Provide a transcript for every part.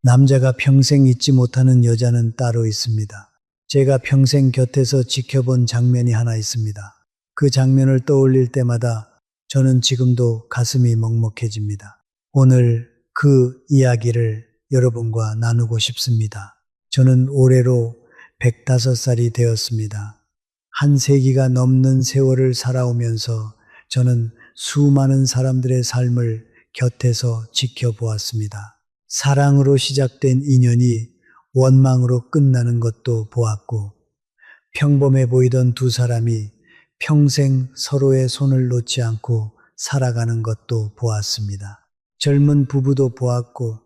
남자가 평생 잊지 못하는 여자는 따로 있습니다. 제가 평생 곁에서 지켜본 장면이 하나 있습니다. 그 장면을 떠올릴 때마다 저는 지금도 가슴이 먹먹해집니다. 오늘 그 이야기를 여러분과 나누고 싶습니다. 저는 올해로 105살이 되었습니다. 한 세기가 넘는 세월을 살아오면서 저는 수많은 사람들의 삶을 곁에서 지켜보았습니다. 사랑으로 시작된 인연이 원망으로 끝나는 것도 보았고, 평범해 보이던 두 사람이 평생 서로의 손을 놓지 않고 살아가는 것도 보았습니다. 젊은 부부도 보았고,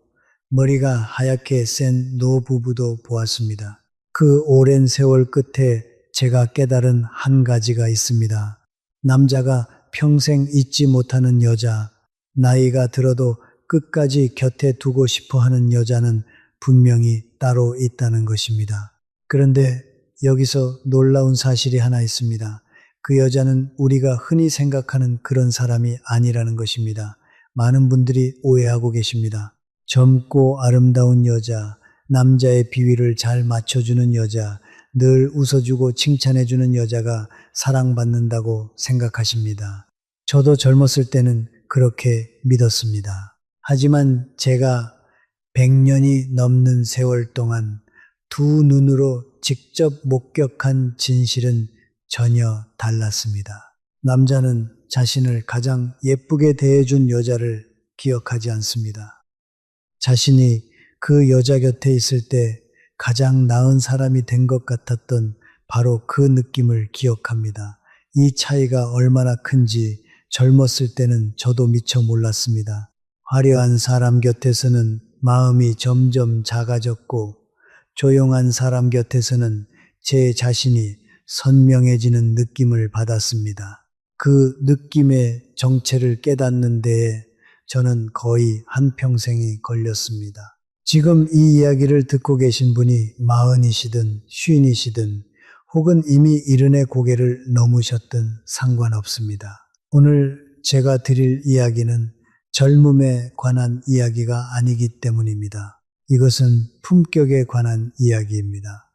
머리가 하얗게 센 노부부도 보았습니다. 그 오랜 세월 끝에 제가 깨달은 한 가지가 있습니다. 남자가 평생 잊지 못하는 여자, 나이가 들어도 끝까지 곁에 두고 싶어 하는 여자는 분명히 따로 있다는 것입니다. 그런데 여기서 놀라운 사실이 하나 있습니다. 그 여자는 우리가 흔히 생각하는 그런 사람이 아니라는 것입니다. 많은 분들이 오해하고 계십니다. 젊고 아름다운 여자, 남자의 비위를 잘 맞춰주는 여자, 늘 웃어주고 칭찬해주는 여자가 사랑받는다고 생각하십니다. 저도 젊었을 때는 그렇게 믿었습니다. 하지만 제가 100년이 넘는 세월 동안 두 눈으로 직접 목격한 진실은 전혀 달랐습니다. 남자는 자신을 가장 예쁘게 대해준 여자를 기억하지 않습니다. 자신이 그 여자 곁에 있을 때 가장 나은 사람이 된 것 같았던 바로 그 느낌을 기억합니다. 이 차이가 얼마나 큰지 젊었을 때는 저도 미처 몰랐습니다. 화려한 사람 곁에서는 마음이 점점 작아졌고, 조용한 사람 곁에서는 제 자신이 선명해지는 느낌을 받았습니다. 그 느낌의 정체를 깨닫는 데에 저는 거의 한평생이 걸렸습니다. 지금 이 이야기를 듣고 계신 분이 40이시든 50이시든 혹은 이미 이른의 고개를 넘으셨든 상관없습니다. 오늘 제가 드릴 이야기는 젊음에 관한 이야기가 아니기 때문입니다. 이것은 품격에 관한 이야기입니다.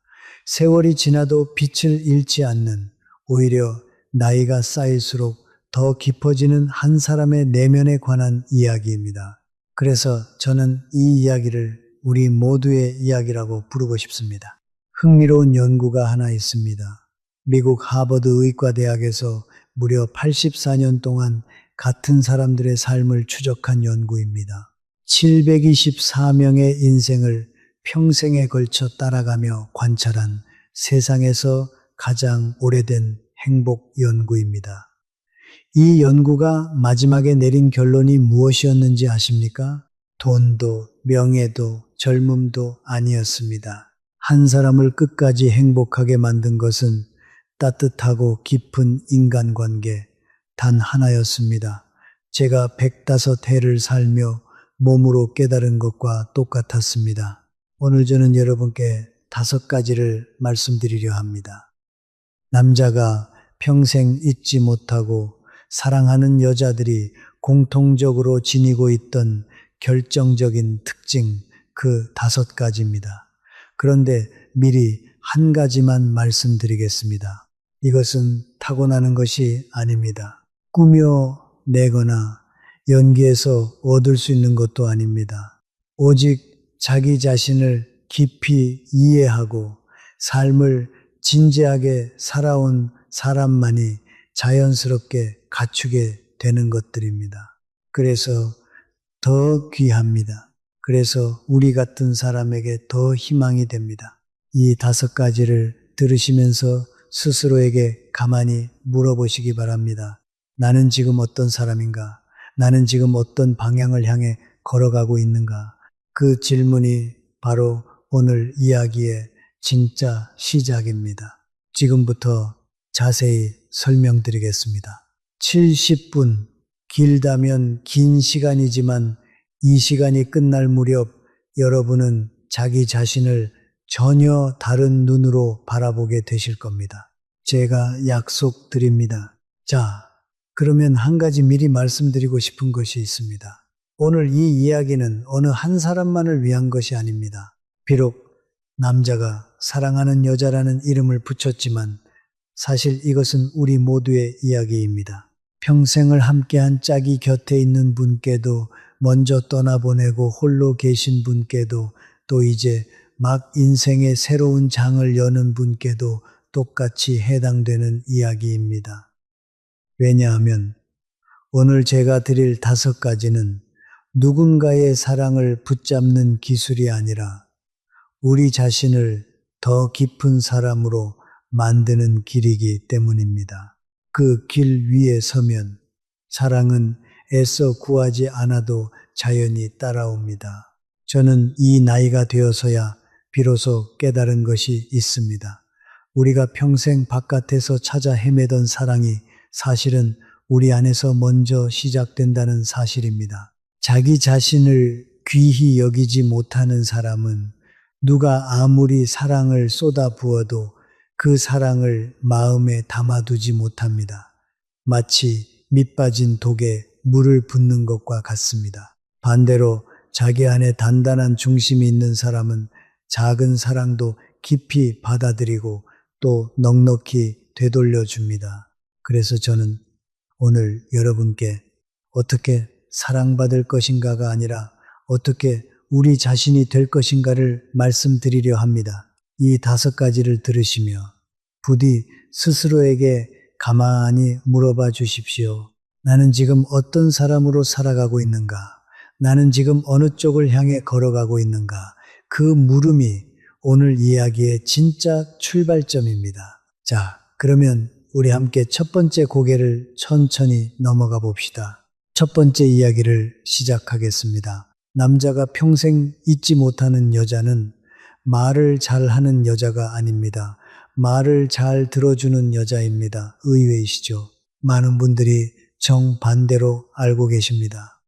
세월이 지나도 빛을 잃지 않는, 오히려 나이가 쌓일수록 더 깊어지는 한 사람의 내면에 관한 이야기입니다. 그래서 저는 이 이야기를 우리 모두의 이야기라고 부르고 싶습니다. 흥미로운 연구가 하나 있습니다. 미국 하버드 의과대학에서 무려 84년 동안 같은 사람들의 삶을 추적한 연구입니다. 724명의 인생을 평생에 걸쳐 따라가며 관찰한 세상에서 가장 오래된 행복 연구입니다. 이 연구가 마지막에 내린 결론이 무엇이었는지 아십니까? 돈도 명예도 젊음도 아니었습니다. 한 사람을 끝까지 행복하게 만든 것은 따뜻하고 깊은 인간관계 단 하나였습니다. 제가 105해를 살며 몸으로 깨달은 것과 똑같았습니다. 오늘 저는 여러분께 5가지를 말씀드리려 합니다. 남자가 평생 잊지 못하고 사랑하는 여자들이 공통적으로 지니고 있던 결정적인 특징, 그 5가지입니다. 그런데 미리 한 가지만 말씀드리겠습니다. 이것은 타고나는 것이 아닙니다. 꾸며내거나 연기해서 얻을 수 있는 것도 아닙니다. 오직 자기 자신을 깊이 이해하고 삶을 진지하게 살아온 사람만이 자연스럽게 갖추게 되는 것들입니다. 그래서 더 귀합니다. 그래서 우리 같은 사람에게 더 희망이 됩니다. 이 5가지를 들으시면서 스스로에게 가만히 물어보시기 바랍니다. 나는 지금 어떤 사람인가? 나는 지금 어떤 방향을 향해 걸어가고 있는가? 그 질문이 바로 오늘 이야기의 진짜 시작입니다. 지금부터 자세히 설명드리겠습니다. 70분, 길다면 긴 시간이지만 이 시간이 끝날 무렵 여러분은 자기 자신을 전혀 다른 눈으로 바라보게 되실 겁니다. 제가 약속드립니다. 자, 그러면 한 가지 미리 말씀드리고 싶은 것이 있습니다. 오늘 이 이야기는 어느 한 사람만을 위한 것이 아닙니다. 비록 남자가 사랑하는 여자라는 이름을 붙였지만 사실 이것은 우리 모두의 이야기입니다. 평생을 함께한 짝이 곁에 있는 분께도, 먼저 떠나보내고 홀로 계신 분께도, 또 이제 막 인생의 새로운 장을 여는 분께도 똑같이 해당되는 이야기입니다. 왜냐하면 오늘 제가 드릴 5가지는 누군가의 사랑을 붙잡는 기술이 아니라 우리 자신을 더 깊은 사람으로 만드는 길이기 때문입니다. 그 길 위에 서면 사랑은 애써 구하지 않아도 자연히 따라옵니다. 저는 이 나이가 되어서야 비로소 깨달은 것이 있습니다. 우리가 평생 바깥에서 찾아 헤매던 사랑이 사실은 우리 안에서 먼저 시작된다는 사실입니다. 자기 자신을 귀히 여기지 못하는 사람은 누가 아무리 사랑을 쏟아부어도 그 사랑을 마음에 담아두지 못합니다. 마치 밑 빠진 독에 물을 붓는 것과 같습니다. 반대로 자기 안에 단단한 중심이 있는 사람은 작은 사랑도 깊이 받아들이고 또 넉넉히 되돌려줍니다. 그래서 저는 오늘 여러분께 어떻게 사랑받을 것인가가 아니라 어떻게 우리 자신이 될 것인가를 말씀드리려 합니다. 이 5가지를 들으시며 부디 스스로에게 가만히 물어봐 주십시오. 나는 지금 어떤 사람으로 살아가고 있는가? 나는 지금 어느 쪽을 향해 걸어가고 있는가? 그 물음이 오늘 이야기의 진짜 출발점입니다. 자, 그러면 우리 함께 첫 번째 고개를 천천히 넘어가 봅시다. 첫 번째 이야기를 시작하겠습니다. 남자가 평생 잊지 못하는 여자는 말을 잘하는 여자가 아닙니다. 말을 잘 들어주는 여자입니다. 의외이시죠? 많은 분들이 정반대로 알고 계십니다.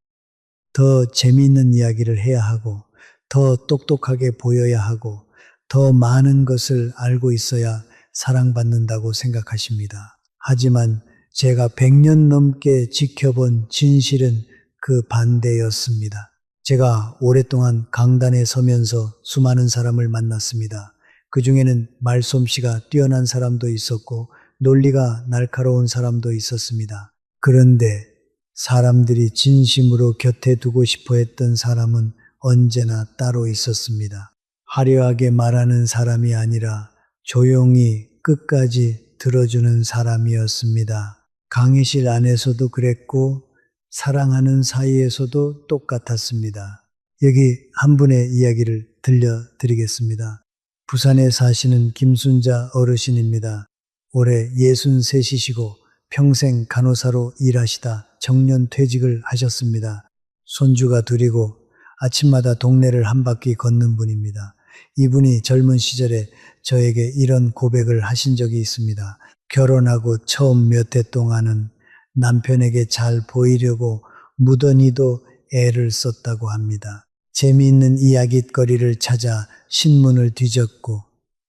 더 재미있는 이야기를 해야 하고, 더 똑똑하게 보여야 하고, 더 많은 것을 알고 있어야 사랑받는다고 생각하십니다. 하지만 제가 100년 넘게 지켜본 진실은 그 반대였습니다. 제가 오랫동안 강단에 서면서 수많은 사람을 만났습니다. 그 중에는 말솜씨가 뛰어난 사람도 있었고 논리가 날카로운 사람도 있었습니다. 그런데 사람들이 진심으로 곁에 두고 싶어 했던 사람은 언제나 따로 있었습니다. 화려하게 말하는 사람이 아니라 조용히 끝까지 들어주는 사람이었습니다. 강의실 안에서도 그랬고 사랑하는 사이에서도 똑같았습니다. 여기 한 분의 이야기를 들려드리겠습니다. 부산에 사시는 김순자 어르신입니다. 올해 63이시고 평생 간호사로 일하시다 정년 퇴직을 하셨습니다. 손주가 둘이고 아침마다 동네를 한 바퀴 걷는 분입니다. 이분이 젊은 시절에 저에게 이런 고백을 하신 적이 있습니다. 결혼하고 처음 몇 해 동안은 남편에게 잘 보이려고 무던히도 애를 썼다고 합니다. 재미있는 이야깃거리를 찾아 신문을 뒤졌고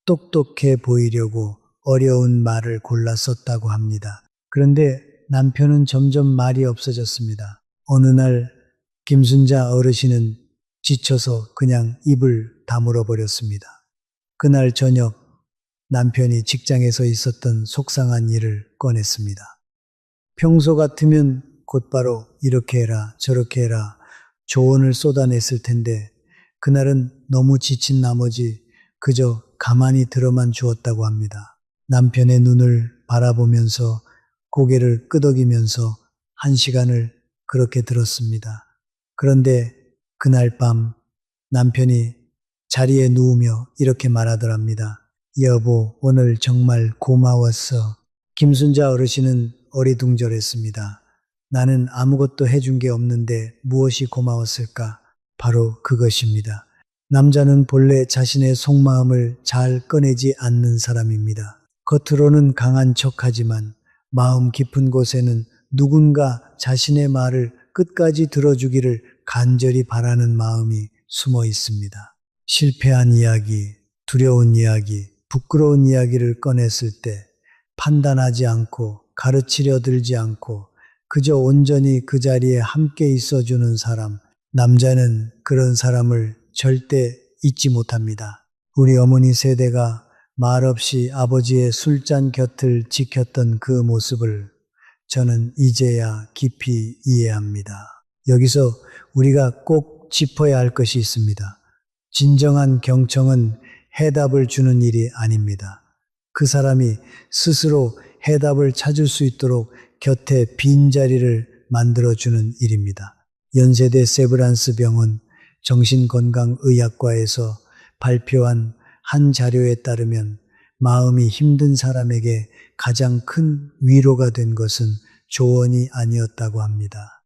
똑똑해 보이려고 어려운 말을 골라 썼다고 합니다. 그런데 남편은 점점 말이 없어졌습니다. 어느 날 김순자 어르신은 지쳐서 그냥 입을 다물어 버렸습니다. 그날 저녁 남편이 직장에서 있었던 속상한 일을 꺼냈습니다. 평소 같으면 곧바로 이렇게 해라 저렇게 해라 조언을 쏟아냈을 텐데 그날은 너무 지친 나머지 그저 가만히 들어만 주었다고 합니다. 남편의 눈을 바라보면서 고개를 끄덕이면서 1시간을 그렇게 들었습니다. 그런데 그날 밤 남편이 자리에 누우며 이렇게 말하더랍니다. 여보, 오늘 정말 고마웠어. 김순자 어르신은 어리둥절했습니다. 나는 아무것도 해준 게 없는데 무엇이 고마웠을까? 바로 그것입니다. 남자는 본래 자신의 속마음을 잘 꺼내지 않는 사람입니다. 겉으로는 강한 척하지만 마음 깊은 곳에는 누군가 자신의 말을 끝까지 들어주기를 간절히 바라는 마음이 숨어 있습니다. 실패한 이야기, 두려운 이야기, 부끄러운 이야기를 꺼냈을 때 판단하지 않고 가르치려 들지 않고 그저 온전히 그 자리에 함께 있어주는 사람, 남자는 그런 사람을 절대 잊지 못합니다. 우리 어머니 세대가 말없이 아버지의 술잔 곁을 지켰던 그 모습을 저는 이제야 깊이 이해합니다. 여기서 우리가 꼭 짚어야 할 것이 있습니다. 진정한 경청은 해답을 주는 일이 아닙니다. 그 사람이 스스로 해답을 찾을 수 있도록 곁에 빈자리를 만들어주는 일입니다. 연세대 세브란스 병원 정신건강의학과에서 발표한 한 자료에 따르면 마음이 힘든 사람에게 가장 큰 위로가 된 것은 조언이 아니었다고 합니다.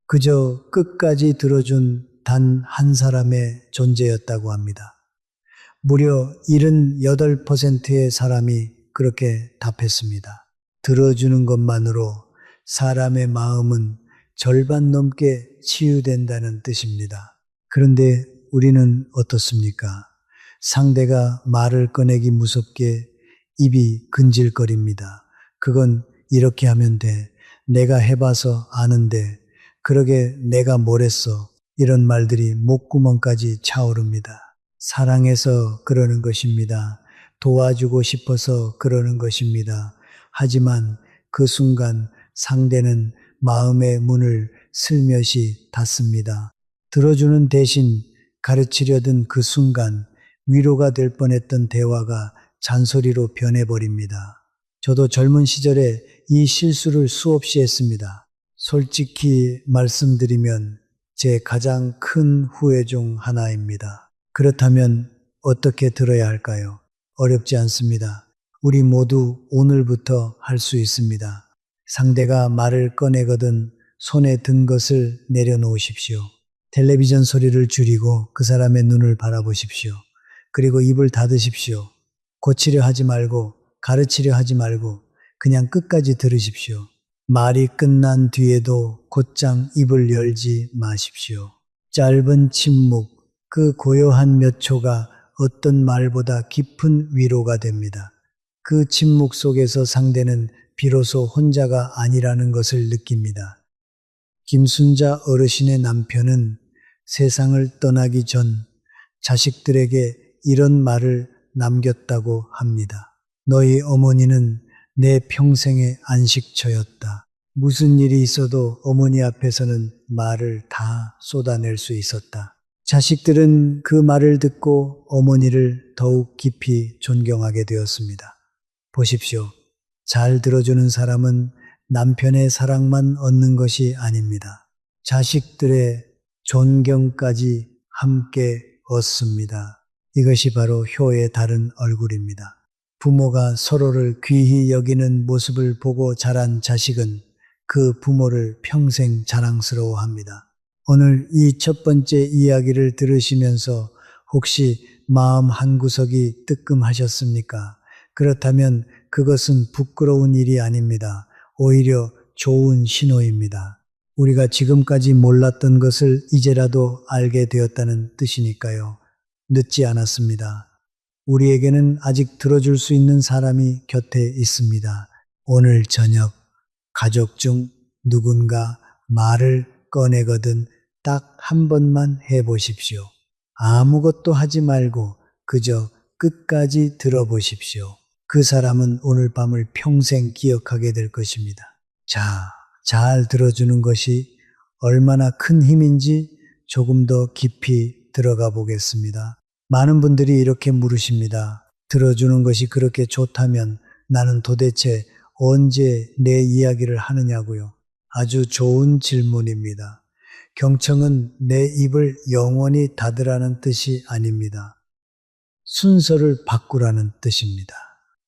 그저 끝까지 들어준 단 한 사람의 존재였다고 합니다. 무려 78%의 사람이 그렇게 답했습니다. 들어주는 것만으로 사람의 마음은 절반 넘게 치유된다는 뜻입니다. 그런데 우리는 어떻습니까? 상대가 말을 꺼내기 무섭게 입이 근질거립니다. 그건 이렇게 하면 돼. 내가 해봐서 아는데. 그러게 내가 뭘 했어. 이런 말들이 목구멍까지 차오릅니다. 사랑해서 그러는 것입니다. 도와주고 싶어서 그러는 것입니다. 하지만 그 순간 상대는 마음의 문을 슬며시 닫습니다. 들어주는 대신 가르치려던 그 순간 위로가 될 뻔했던 대화가 잔소리로 변해버립니다. 저도 젊은 시절에 이 실수를 수없이 했습니다. 솔직히 말씀드리면 제 가장 큰 후회 중 하나입니다. 그렇다면 어떻게 들어야 할까요? 어렵지 않습니다. 우리 모두 오늘부터 할 수 있습니다. 상대가 말을 꺼내거든 손에 든 것을 내려놓으십시오. 텔레비전 소리를 줄이고 그 사람의 눈을 바라보십시오. 그리고 입을 닫으십시오. 고치려 하지 말고 가르치려 하지 말고 그냥 끝까지 들으십시오. 말이 끝난 뒤에도 곧장 입을 열지 마십시오. 짧은 침묵, 그 고요한 몇 초가 어떤 말보다 깊은 위로가 됩니다. 그 침묵 속에서 상대는 비로소 혼자가 아니라는 것을 느낍니다. 김순자 어르신의 남편은 세상을 떠나기 전 자식들에게 이런 말을 남겼다고 합니다. 너희 어머니는 내 평생의 안식처였다. 무슨 일이 있어도 어머니 앞에서는 말을 다 쏟아낼 수 있었다. 자식들은 그 말을 듣고 어머니를 더욱 깊이 존경하게 되었습니다. 보십시오. 잘 들어주는 사람은 남편의 사랑만 얻는 것이 아닙니다. 자식들의 존경까지 함께 얻습니다. 이것이 바로 효의 다른 얼굴입니다. 부모가 서로를 귀히 여기는 모습을 보고 자란 자식은 그 부모를 평생 자랑스러워합니다. 오늘 이 첫 번째 이야기를 들으시면서 혹시 마음 한구석이 뜨끔하셨습니까? 그렇다면 그것은 부끄러운 일이 아닙니다. 오히려 좋은 신호입니다. 우리가 지금까지 몰랐던 것을 이제라도 알게 되었다는 뜻이니까요. 늦지 않았습니다. 우리에게는 아직 들어줄 수 있는 사람이 곁에 있습니다. 오늘 저녁 가족 중 누군가 말을 꺼내거든 딱 한 번만 해보십시오. 아무것도 하지 말고 그저 끝까지 들어보십시오. 그 사람은 오늘 밤을 평생 기억하게 될 것입니다. 자, 잘 들어주는 것이 얼마나 큰 힘인지 조금 더 깊이 들어가 보겠습니다. 많은 분들이 이렇게 물으십니다. 들어주는 것이 그렇게 좋다면 나는 도대체 언제 내 이야기를 하느냐고요. 아주 좋은 질문입니다. 경청은 내 입을 영원히 닫으라는 뜻이 아닙니다. 순서를 바꾸라는 뜻입니다.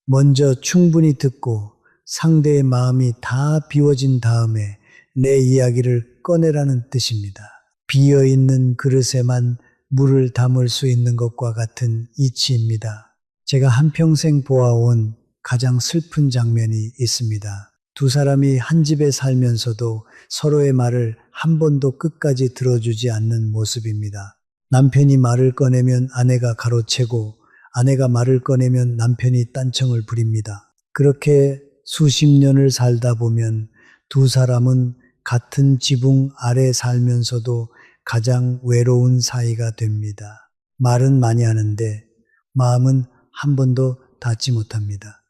먼저 충분히 듣고 상대의 마음이 다 비워진 다음에 내 이야기를 꺼내라는 뜻입니다. 비어있는 그릇에만 물을 담을 수 있는 것과 같은 이치입니다. 제가 한평생 보아온 가장 슬픈 장면이 있습니다. 두 사람이 한 집에 살면서도 서로의 말을 한 번도 끝까지 들어주지 않는 모습입니다. 남편이 말을 꺼내면 아내가 가로채고 아내가 말을 꺼내면 남편이 딴청을 부립니다. 그렇게 수십 년을 살다 보면 두 사람은 같은 지붕 아래 살면서도 가장 외로운 사이가 됩니다. 말은 많이 하는데 마음은 한 번도 닿지 못합니다.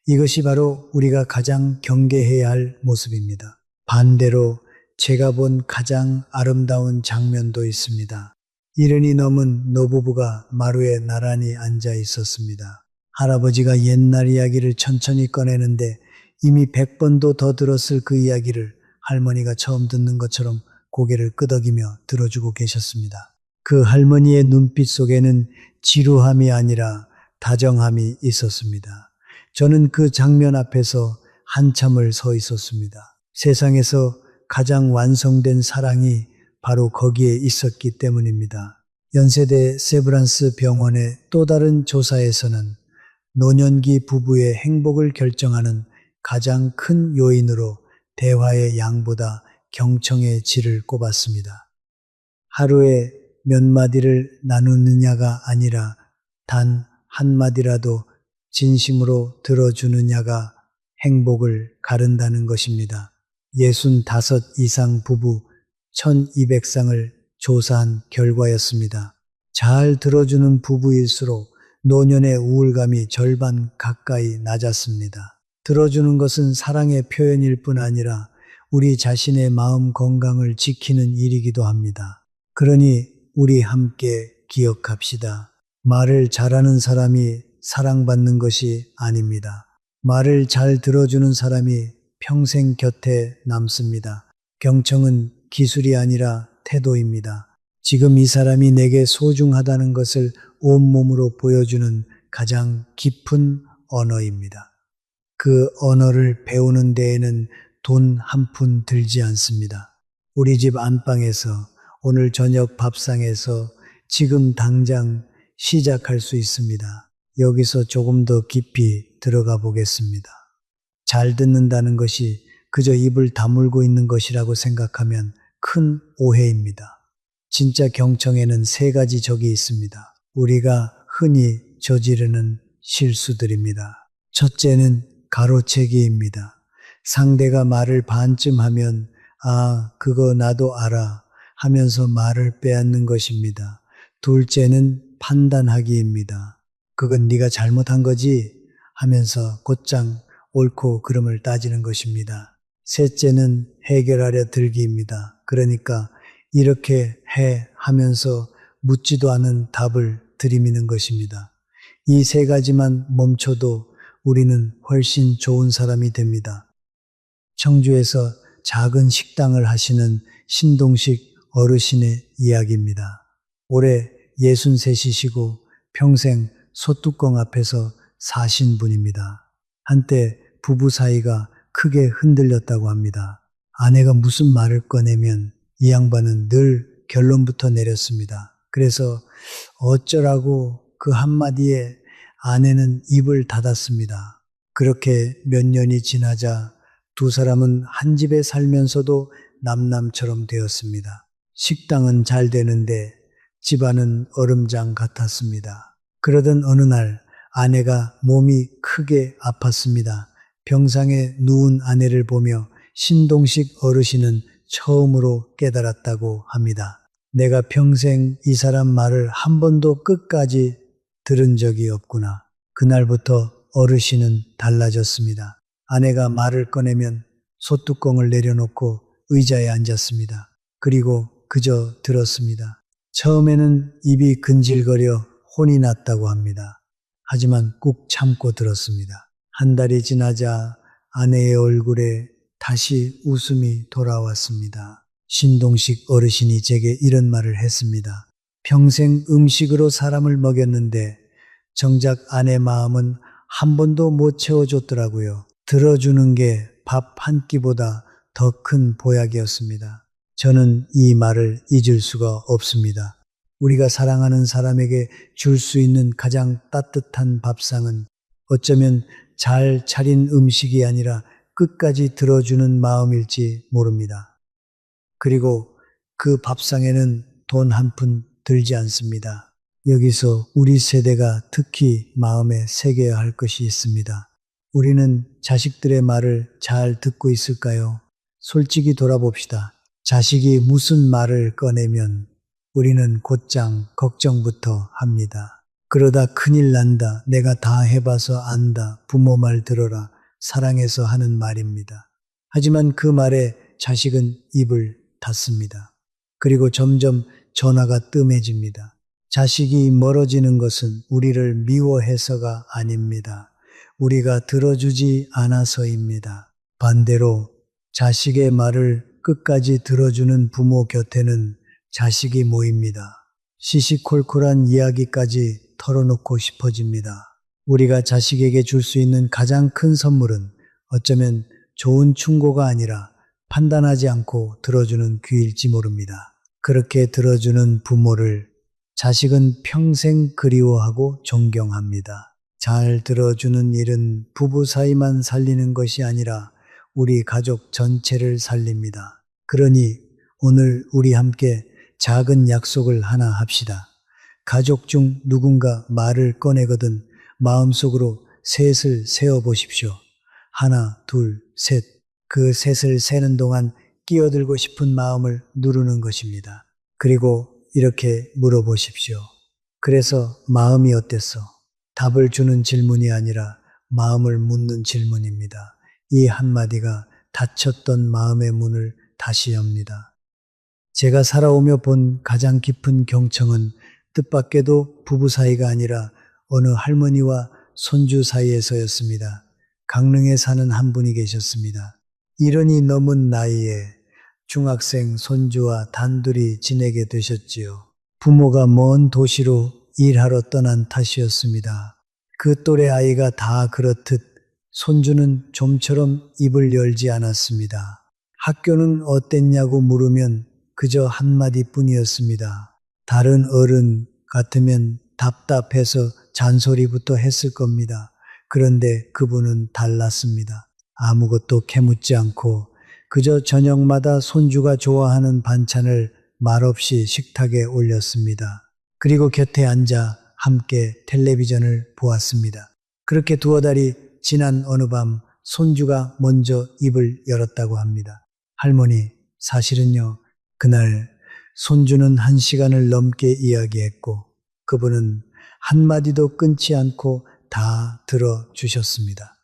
이것이 바로 우리가 가장 경계해야 할 모습입니다. 반대로 제가 본 가장 아름다운 장면도 있습니다. 이른이 넘은 노부부가 마루에 나란히 앉아 있었습니다. 할아버지가 옛날 이야기를 천천히 꺼내는데 이미 100번도 더 들었을 그 이야기를 할머니가 처음 듣는 것처럼 고개를 끄덕이며 들어주고 계셨습니다. 그 할머니의 눈빛 속에는 지루함이 아니라 다정함이 있었습니다. 저는 그 장면 앞에서 한참을 서 있었습니다. 세상에서 가장 완성된 사랑이 바로 거기에 있었기 때문입니다. 연세대 세브란스 병원의 또 다른 조사에서는 노년기 부부의 행복을 결정하는 가장 큰 요인으로 대화의 양보다 경청의 질을 꼽았습니다. 하루에 몇 마디를 나누느냐가 아니라 단 한마디라도 진심으로 들어주느냐가 행복을 가른다는 것입니다. 65 이상 부부 1200쌍을 조사한 결과였습니다. 잘 들어주는 부부일수록 노년의 우울감이 절반 가까이 낮았습니다. 들어주는 것은 사랑의 표현일 뿐 아니라 우리 자신의 마음 건강을 지키는 일이기도 합니다. 그러니 우리 함께 기억합시다. 말을 잘하는 사람이 사랑받는 것이 아닙니다. 말을 잘 들어주는 사람이 평생 곁에 남습니다. 경청은 기술이 아니라 태도입니다. 지금 이 사람이 내게 소중하다는 것을 온몸으로 보여주는 가장 깊은 언어입니다. 그 언어를 배우는 데에는 돈 한 푼 들지 않습니다. 우리 집 안방에서, 오늘 저녁 밥상에서 지금 당장 시작할 수 있습니다. 여기서 조금 더 깊이 들어가 보겠습니다. 잘 듣는다는 것이 그저 입을 다물고 있는 것이라고 생각하면 큰 오해입니다. 진짜 경청에는 3가지 적이 있습니다. 우리가 흔히 저지르는 실수들입니다. 첫째는 가로채기입니다. 상대가 말을 반쯤 하면 그거 나도 알아 하면서 말을 빼앗는 것입니다. 둘째는 판단하기입니다. 그건 네가 잘못한 거지 하면서 곧장 옳고 그름을 따지는 것입니다. 셋째는 해결하려 들기입니다. 그러니까 이렇게 해 하면서 묻지도 않은 답을 들이미는 것입니다. 이 3가지만 멈춰도 우리는 훨씬 좋은 사람이 됩니다. 청주에서 작은 식당을 하시는 신동식 어르신의 이야기입니다. 올해 63이시고 평생 소뚜껑 앞에서 사신 분입니다. 한때 부부 사이가 크게 흔들렸다고 합니다. 아내가 무슨 말을 꺼내면 이 양반은 늘 결론부터 내렸습니다. 그래서 어쩌라고 그 한마디에 아내는 입을 닫았습니다. 그렇게 몇 년이 지나자 두 사람은 한 집에 살면서도 남남처럼 되었습니다. 식당은 잘 되는데 집안은 얼음장 같았습니다. 그러던 어느 날 아내가 몸이 크게 아팠습니다. 병상에 누운 아내를 보며 신동식 어르신은 처음으로 깨달았다고 합니다. 내가 평생 이 사람 말을 한 번도 끝까지 들은 적이 없구나. 그날부터 어르신은 달라졌습니다. 아내가 말을 꺼내면 소뚜껑을 내려놓고 의자에 앉았습니다. 그리고 그저 들었습니다. 처음에는 입이 근질거려 혼이 났다고 합니다. 하지만 꾹 참고 들었습니다. 한 달이 지나자 아내의 얼굴에 다시 웃음이 돌아왔습니다. 신동식 어르신이 제게 이런 말을 했습니다. 평생 음식으로 사람을 먹였는데 정작 아내 마음은 한 번도 못 채워줬더라고요. 들어주는 게 밥 한 끼보다 더 큰 보약이었습니다. 저는 이 말을 잊을 수가 없습니다. 우리가 사랑하는 사람에게 줄 수 있는 가장 따뜻한 밥상은 어쩌면 잘 차린 음식이 아니라 끝까지 들어주는 마음일지 모릅니다. 그리고 그 밥상에는 돈 한 푼 들지 않습니다. 여기서 우리 세대가 특히 마음에 새겨야 할 것이 있습니다. 우리는 자식들의 말을 잘 듣고 있을까요? 솔직히 돌아봅시다. 자식이 무슨 말을 꺼내면 우리는 곧장 걱정부터 합니다. 그러다 큰일 난다. 내가 다 해봐서 안다. 부모 말 들어라. 사랑해서 하는 말입니다. 하지만 그 말에 자식은 입을 닫습니다. 그리고 점점 전화가 뜸해집니다. 자식이 멀어지는 것은 우리를 미워해서가 아닙니다. 우리가 들어주지 않아서입니다. 반대로 자식의 말을 끝까지 들어주는 부모 곁에는 자식이 모입니다. 시시콜콜한 이야기까지 털어놓고 싶어집니다. 우리가 자식에게 줄 수 있는 가장 큰 선물은 어쩌면 좋은 충고가 아니라 판단하지 않고 들어주는 귀일지 모릅니다. 그렇게 들어주는 부모를 자식은 평생 그리워하고 존경합니다. 잘 들어주는 일은 부부 사이만 살리는 것이 아니라 우리 가족 전체를 살립니다. 그러니 오늘 우리 함께 작은 약속을 하나 합시다. 가족 중 누군가 말을 꺼내거든 마음속으로 셋을 세어보십시오. 하나, 둘, 셋. 그 셋을 세는 동안 끼어들고 싶은 마음을 누르는 것입니다. 그리고 이렇게 물어보십시오. 그래서 마음이 어땠어? 답을 주는 질문이 아니라 마음을 묻는 질문입니다. 이 한마디가 닫혔던 마음의 문을 다시 엽니다. 제가 살아오며 본 가장 깊은 경청은 뜻밖에도 부부 사이가 아니라 어느 할머니와 손주 사이에서였습니다. 강릉에 사는 한 분이 계셨습니다. 70이 넘은 나이에 중학생 손주와 단둘이 지내게 되셨지요. 부모가 먼 도시로 일하러 떠난 탓이었습니다. 그 또래 아이가 다 그렇듯 손주는 좀처럼 입을 열지 않았습니다. 학교는 어땠냐고 물으면 그저 한마디뿐이었습니다. 다른 어른 같으면 답답해서 잔소리부터 했을 겁니다. 그런데 그분은 달랐습니다. 아무것도 캐묻지 않고 그저 저녁마다 손주가 좋아하는 반찬을 말없이 식탁에 올렸습니다. 그리고 곁에 앉아 함께 텔레비전을 보았습니다. 그렇게 두어 달이 지난 어느 밤 손주가 먼저 입을 열었다고 합니다. 할머니, 사실은요, 그날 손주는 1시간을 넘게 이야기했고 그분은 한마디도 끊지 않고 다 들어주셨습니다.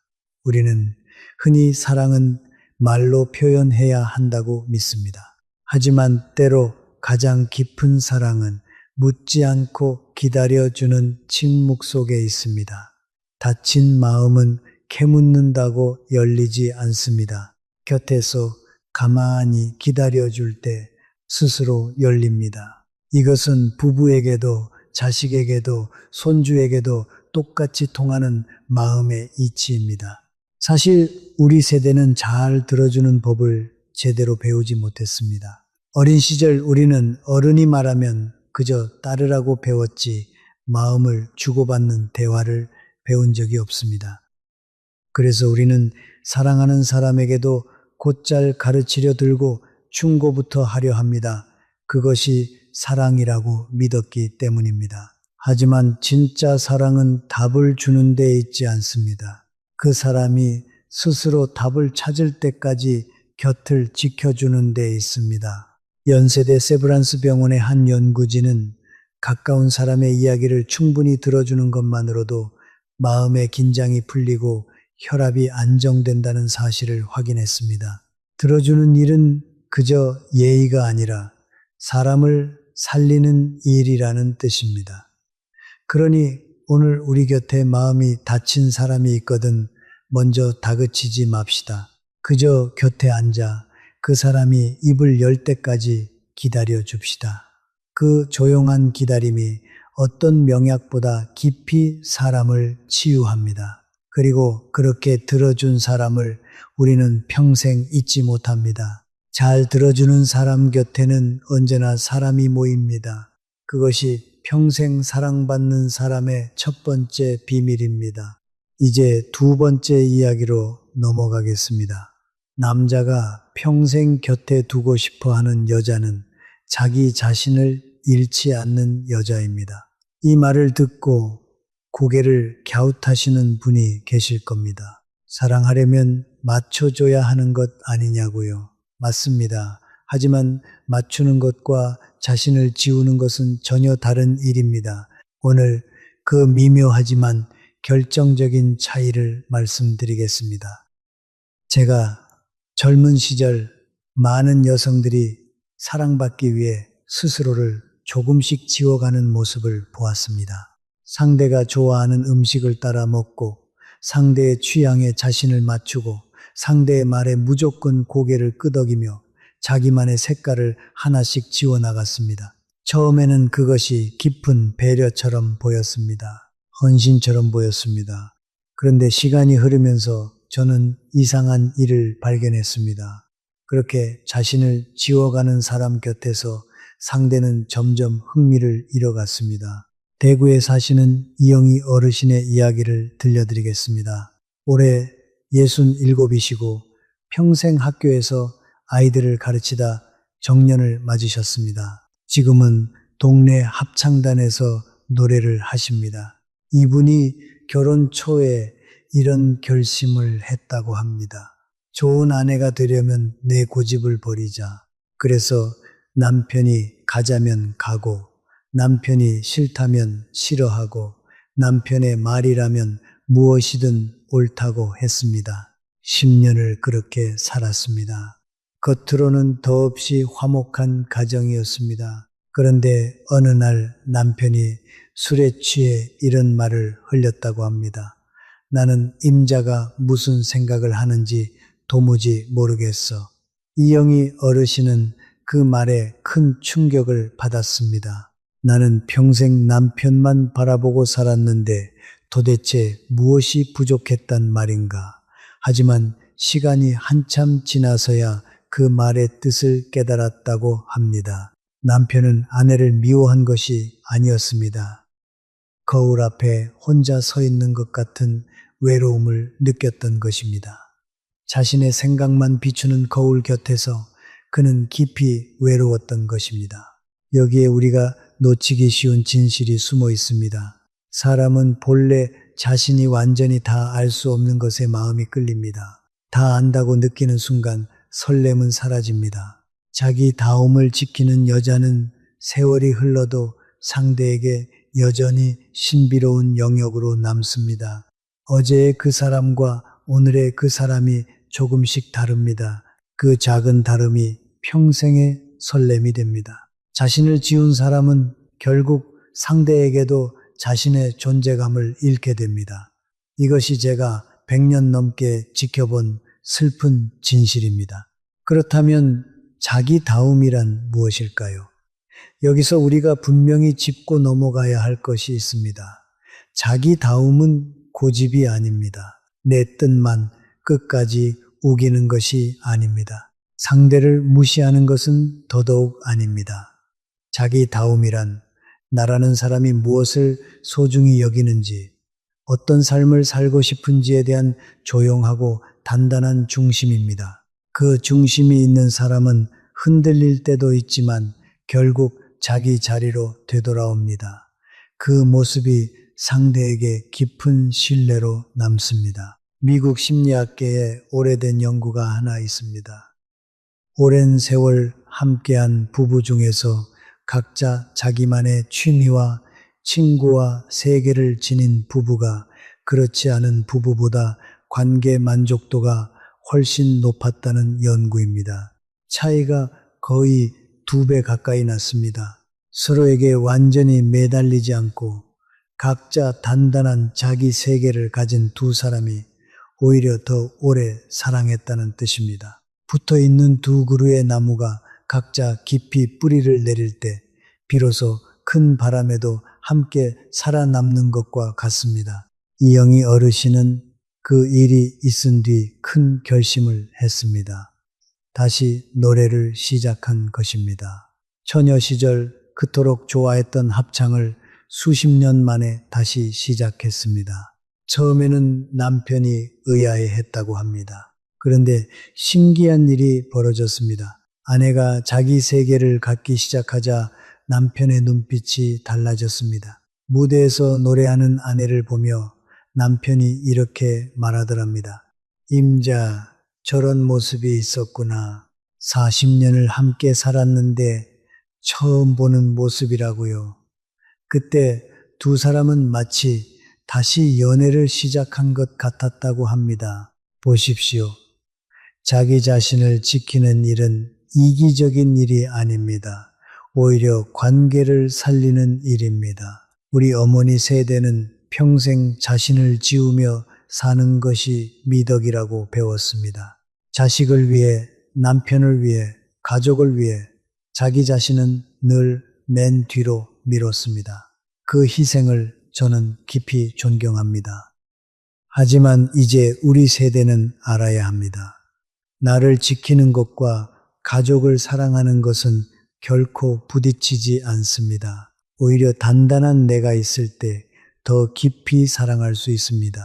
우리는 흔히 사랑은 말로 표현해야 한다고 믿습니다. 하지만 때로 가장 깊은 사랑은 묻지 않고 기다려주는 침묵 속에 있습니다. 닫힌 마음은 캐묻는다고 열리지 않습니다. 곁에서 가만히 기다려줄 때 스스로 열립니다. 이것은 부부에게도 자식에게도 손주에게도 똑같이 통하는 마음의 이치입니다. 사실 우리 세대는 잘 들어주는 법을 제대로 배우지 못했습니다. 어린 시절 우리는 어른이 말하면 그저 따르라고 배웠지 마음을 주고받는 대화를 배운 적이 없습니다. 그래서 우리는 사랑하는 사람에게도 곧잘 가르치려 들고 충고부터 하려 합니다. 그것이 사랑이라고 믿었기 때문입니다. 하지만 진짜 사랑은 답을 주는 데 있지 않습니다. 그 사람이 스스로 답을 찾을 때까지 곁을 지켜주는 데 있습니다. 연세대 세브란스 병원의 한 연구진은 가까운 사람의 이야기를 충분히 들어주는 것만으로도 마음의 긴장이 풀리고 혈압이 안정된다는 사실을 확인했습니다. 들어주는 일은 그저 예의가 아니라 사람을 살리는 일이라는 뜻입니다. 그러니 오늘 우리 곁에 마음이 닫힌 사람이 있거든 먼저 다그치지 맙시다. 그저 곁에 앉아 그 사람이 입을 열 때까지 기다려 줍시다. 그 조용한 기다림이 어떤 명약보다 깊이 사람을 치유합니다. 그리고 그렇게 들어준 사람을 우리는 평생 잊지 못합니다. 잘 들어주는 사람 곁에는 언제나 사람이 모입니다. 그것이 평생 사랑받는 사람의 첫 번째 비밀입니다. 이제 두 번째 이야기로 넘어가겠습니다. 남자가 평생 곁에 두고 싶어 하는 여자는 자기 자신을 잃지 않는 여자입니다. 이 말을 듣고 고개를 갸웃하시는 분이 계실 겁니다. 사랑하려면 맞춰줘야 하는 것 아니냐고요. 맞습니다. 하지만 맞추는 것과 자신을 지우는 것은 전혀 다른 일입니다. 오늘 그 미묘하지만 결정적인 차이를 말씀드리겠습니다. 제가 젊은 시절 많은 여성들이 사랑받기 위해 스스로를 조금씩 지워가는 모습을 보았습니다. 상대가 좋아하는 음식을 따라 먹고 상대의 취향에 자신을 맞추고 상대의 말에 무조건 고개를 끄덕이며 자기만의 색깔을 하나씩 지워나갔습니다. 처음에는 그것이 깊은 배려처럼 보였습니다. 헌신처럼 보였습니다. 그런데 시간이 흐르면서 저는 이상한 일을 발견했습니다. 그렇게 자신을 지워가는 사람 곁에서 상대는 점점 흥미를 잃어갔습니다. 대구에 사시는 이영희 어르신의 이야기를 들려드리겠습니다. 올해 67이시고 평생 학교에서 아이들을 가르치다 정년을 맞으셨습니다. 지금은 동네 합창단에서 노래를 하십니다. 이분이 결혼 초에 이런 결심을 했다고 합니다. 좋은 아내가 되려면 내 고집을 버리자. 그래서 남편이 가자면 가고, 남편이 싫다면 싫어하고, 남편의 말이라면 무엇이든 옳다고 했습니다. 10년을 그렇게 살았습니다. 겉으로는 더없이 화목한 가정이었습니다. 그런데 어느 날 남편이 술에 취해 이런 말을 흘렸다고 합니다. 나는 임자가 무슨 생각을 하는지 도무지 모르겠어. 이영희 어르신은 그 말에 큰 충격을 받았습니다. 나는 평생 남편만 바라보고 살았는데 도대체 무엇이 부족했단 말인가. 하지만 시간이 한참 지나서야 그 말의 뜻을 깨달았다고 합니다. 남편은 아내를 미워한 것이 아니었습니다. 거울 앞에 혼자 서 있는 것 같은 외로움을 느꼈던 것입니다. 자신의 생각만 비추는 거울 곁에서 그는 깊이 외로웠던 것입니다. 여기에 우리가 놓치기 쉬운 진실이 숨어 있습니다. 사람은 본래 자신이 완전히 다 알 수 없는 것에 마음이 끌립니다. 다 안다고 느끼는 순간 설렘은 사라집니다. 자기 다움을 지키는 여자는 세월이 흘러도 상대에게 여전히 신비로운 영역으로 남습니다. 어제의 그 사람과 오늘의 그 사람이 조금씩 다릅니다. 그 작은 다름이 평생의 설렘이 됩니다. 자신을 지운 사람은 결국 상대에게도 자신의 존재감을 잃게 됩니다. 이것이 제가 100년 넘게 지켜본 슬픈 진실입니다. 그렇다면 자기다움이란 무엇일까요? 여기서 우리가 분명히 짚고 넘어가야 할 것이 있습니다. 자기다움은 고집이 아닙니다. 내 뜻만 끝까지 우기는 것이 아닙니다. 상대를 무시하는 것은 더더욱 아닙니다. 자기다움이란 나라는 사람이 무엇을 소중히 여기는지, 어떤 삶을 살고 싶은지에 대한 조용하고 단단한 중심입니다. 그 중심이 있는 사람은 흔들릴 때도 있지만 결국 자기 자리로 되돌아옵니다. 그 모습이 상대에게 깊은 신뢰로 남습니다. 미국 심리학계에 오래된 연구가 하나 있습니다. 오랜 세월 함께한 부부 중에서 각자 자기만의 취미와 친구와 세계를 지닌 부부가 그렇지 않은 부부보다 관계 만족도가 훨씬 높았다는 연구입니다. 차이가 거의 2배 가까이 났습니다. 서로에게 완전히 매달리지 않고 각자 단단한 자기 세계를 가진 두 사람이 오히려 더 오래 사랑했다는 뜻입니다. 붙어있는 두 그루의 나무가 각자 깊이 뿌리를 내릴 때 비로소 큰 바람에도 함께 살아남는 것과 같습니다. 이영희 어르신은 그 일이 있은 뒤 큰 결심을 했습니다. 다시 노래를 시작한 것입니다. 처녀 시절 그토록 좋아했던 합창을 수십 년 만에 다시 시작했습니다. 처음에는 남편이 의아해했다고 합니다. 그런데 신기한 일이 벌어졌습니다. 아내가 자기 세계를 갖기 시작하자 남편의 눈빛이 달라졌습니다. 무대에서 노래하는 아내를 보며 남편이 이렇게 말하더랍니다. 임자, 저런 모습이 있었구나. 40년을 함께 살았는데 처음 보는 모습이라고요. 그때 두 사람은 마치 다시 연애를 시작한 것 같았다고 합니다. 보십시오. 자기 자신을 지키는 일은 이기적인 일이 아닙니다. 오히려 관계를 살리는 일입니다. 우리 어머니 세대는 평생 자신을 지우며 사는 것이 미덕이라고 배웠습니다. 자식을 위해, 남편을 위해, 가족을 위해 자기 자신은 늘 맨 뒤로 미뤘습니다. 그 희생을 저는 깊이 존경합니다. 하지만 이제 우리 세대는 알아야 합니다. 나를 지키는 것과 가족을 사랑하는 것은 결코 부딪히지 않습니다. 오히려 단단한 내가 있을 때 더 깊이 사랑할 수 있습니다.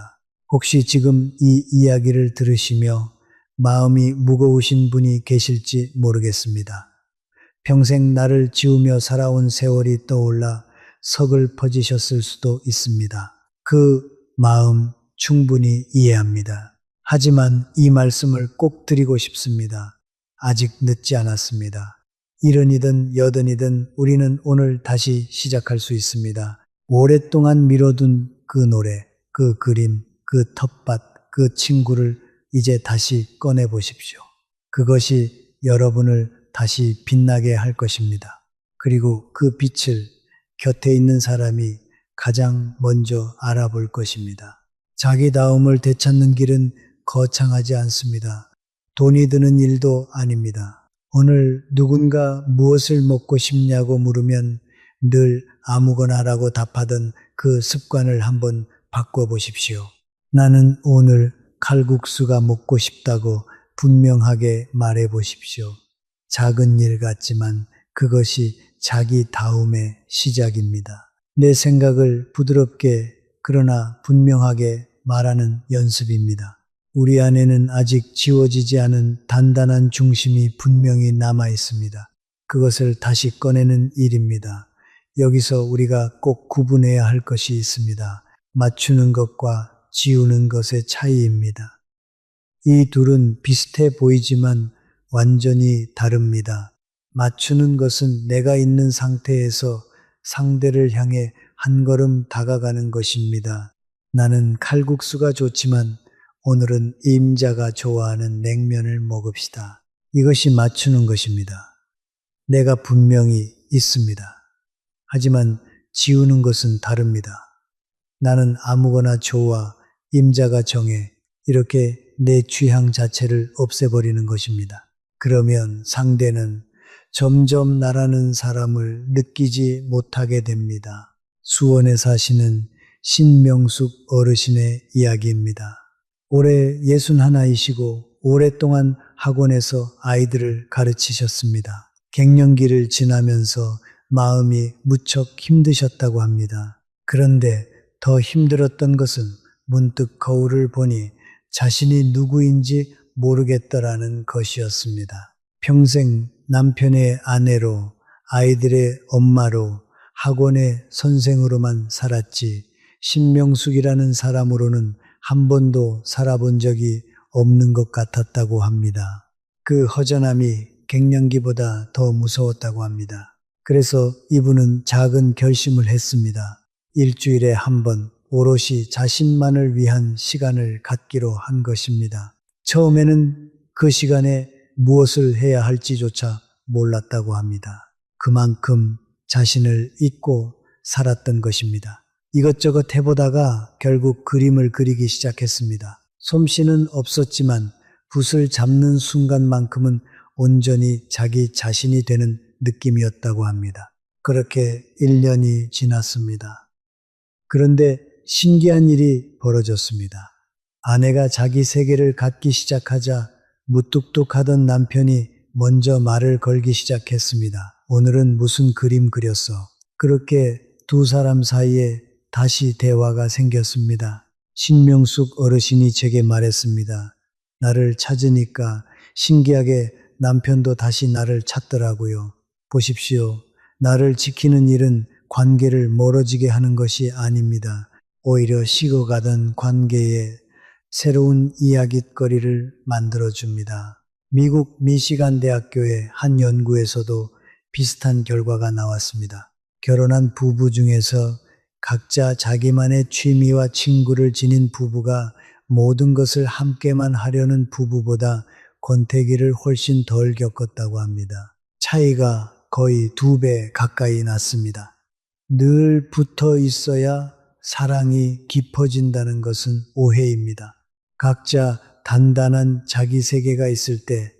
혹시 지금 이 이야기를 들으시며 마음이 무거우신 분이 계실지 모르겠습니다. 평생 나를 지우며 살아온 세월이 떠올라 서글퍼지셨을 수도 있습니다. 그 마음 충분히 이해합니다. 하지만 이 말씀을 꼭 드리고 싶습니다. 아직 늦지 않았습니다. 70이든 80이든 우리는 오늘 다시 시작할 수 있습니다. 오랫동안 미뤄둔 그 노래, 그 그림, 그 텃밭, 그 친구를 이제 다시 꺼내 보십시오. 그것이 여러분을 다시 빛나게 할 것입니다. 그리고 그 빛을 곁에 있는 사람이 가장 먼저 알아볼 것입니다. 자기다움을 되찾는 길은 거창하지 않습니다. 돈이 드는 일도 아닙니다. 오늘 누군가 무엇을 먹고 싶냐고 물으면 늘 아무거나라고 답하던 그 습관을 한번 바꿔보십시오. 나는 오늘 칼국수가 먹고 싶다고 분명하게 말해보십시오. 작은 일 같지만 그것이 자기다움의 시작입니다. 내 생각을 부드럽게 그러나 분명하게 말하는 연습입니다. 우리 안에는 아직 지워지지 않은 단단한 중심이 분명히 남아 있습니다. 그것을 다시 꺼내는 일입니다. 여기서 우리가 꼭 구분해야 할 것이 있습니다. 맞추는 것과 지우는 것의 차이입니다. 이 둘은 비슷해 보이지만 완전히 다릅니다. 맞추는 것은 내가 있는 상태에서 상대를 향해 한 걸음 다가가는 것입니다. 나는 칼국수가 좋지만 오늘은 임자가 좋아하는 냉면을 먹읍시다. 이것이 맞추는 것입니다. 내가 분명히 있습니다. 하지만 지우는 것은 다릅니다. 나는 아무거나 좋아, 임자가 정해, 이렇게 내 취향 자체를 없애버리는 것입니다. 그러면 상대는 점점 나라는 사람을 느끼지 못하게 됩니다. 수원에 사시는 신명숙 어르신의 이야기입니다. 올해 61이시고 오랫동안 학원에서 아이들을 가르치셨습니다. 갱년기를 지나면서 마음이 무척 힘드셨다고 합니다. 그런데 더 힘들었던 것은 문득 거울을 보니 자신이 누구인지 모르겠더라는 것이었습니다. 평생 남편의 아내로, 아이들의 엄마로, 학원의 선생으로만 살았지 신명숙이라는 사람으로는 한 번도 살아본 적이 없는 것 같았다고 합니다. 그 허전함이 갱년기보다 더 무서웠다고 합니다. 그래서 이분은 작은 결심을 했습니다. 일주일에 한 번 오롯이 자신만을 위한 시간을 갖기로 한 것입니다. 처음에는 그 시간에 무엇을 해야 할지조차 몰랐다고 합니다. 그만큼 자신을 잊고 살았던 것입니다. 이것저것 해보다가 결국 그림을 그리기 시작했습니다. 솜씨는 없었지만 붓을 잡는 순간만큼은 온전히 자기 자신이 되는 느낌이었다고 합니다. 그렇게 1년이 지났습니다. 그런데 신기한 일이 벌어졌습니다. 아내가 자기 세계를 갖기 시작하자 무뚝뚝하던 남편이 먼저 말을 걸기 시작했습니다. 오늘은 무슨 그림 그렸어? 그렇게 두 사람 사이에 다시 대화가 생겼습니다. 신명숙 어르신이 제게 말했습니다. 나를 찾으니까 신기하게 남편도 다시 나를 찾더라고요. 보십시오. 나를 지키는 일은 관계를 멀어지게 하는 것이 아닙니다. 오히려 식어가던 관계에 새로운 이야깃거리를 만들어줍니다. 미국 미시간 대학교의 한 연구에서도 비슷한 결과가 나왔습니다. 결혼한 부부 중에서 각자 자기만의 취미와 친구를 지닌 부부가 모든 것을 함께만 하려는 부부보다 권태기를 훨씬 덜 겪었다고 합니다. 차이가 거의 2배 가까이 났습니다. 늘 붙어 있어야 사랑이 깊어진다는 것은 오해입니다. 각자 단단한 자기 세계가 있을 때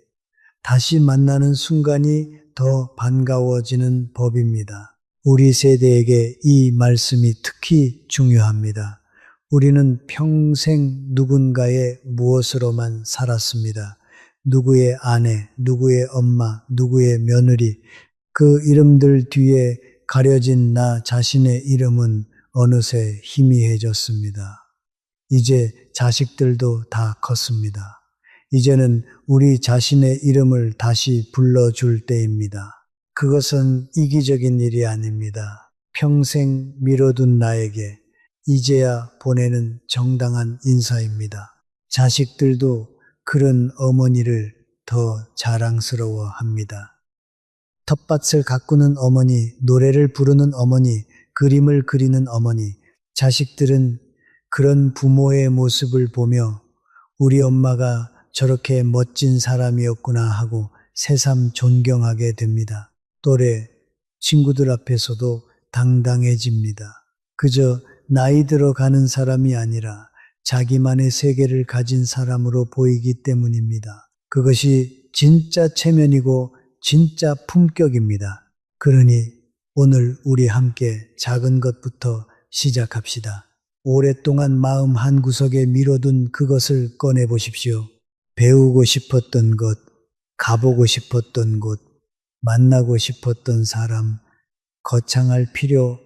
다시 만나는 순간이 더 반가워지는 법입니다. 우리 세대에게 이 말씀이 특히 중요합니다. 우리는 평생 누군가의 무엇으로만 살았습니다. 누구의 아내, 누구의 엄마, 누구의 며느리, 그 이름들 뒤에 가려진 나 자신의 이름은 어느새 희미해졌습니다. 이제 자식들도 다 컸습니다. 이제는 우리 자신의 이름을 다시 불러줄 때입니다. 그것은 이기적인 일이 아닙니다. 평생 미뤄둔 나에게 이제야 보내는 정당한 인사입니다. 자식들도 그런 어머니를 더 자랑스러워 합니다. 텃밭을 가꾸는 어머니, 노래를 부르는 어머니, 그림을 그리는 어머니, 자식들은 그런 부모의 모습을 보며 우리 엄마가 저렇게 멋진 사람이었구나 하고 새삼 존경하게 됩니다. 또래 친구들 앞에서도 당당해집니다. 그저 나이 들어가는 사람이 아니라 자기만의 세계를 가진 사람으로 보이기 때문입니다. 그것이 진짜 체면이고 진짜 품격입니다. 그러니 오늘 우리 함께 작은 것부터 시작합시다. 오랫동안 마음 한구석에 미뤄둔 그것을 꺼내보십시오. 배우고 싶었던 것, 가보고 싶었던 곳, 만나고 싶었던 사람, 거창할 필요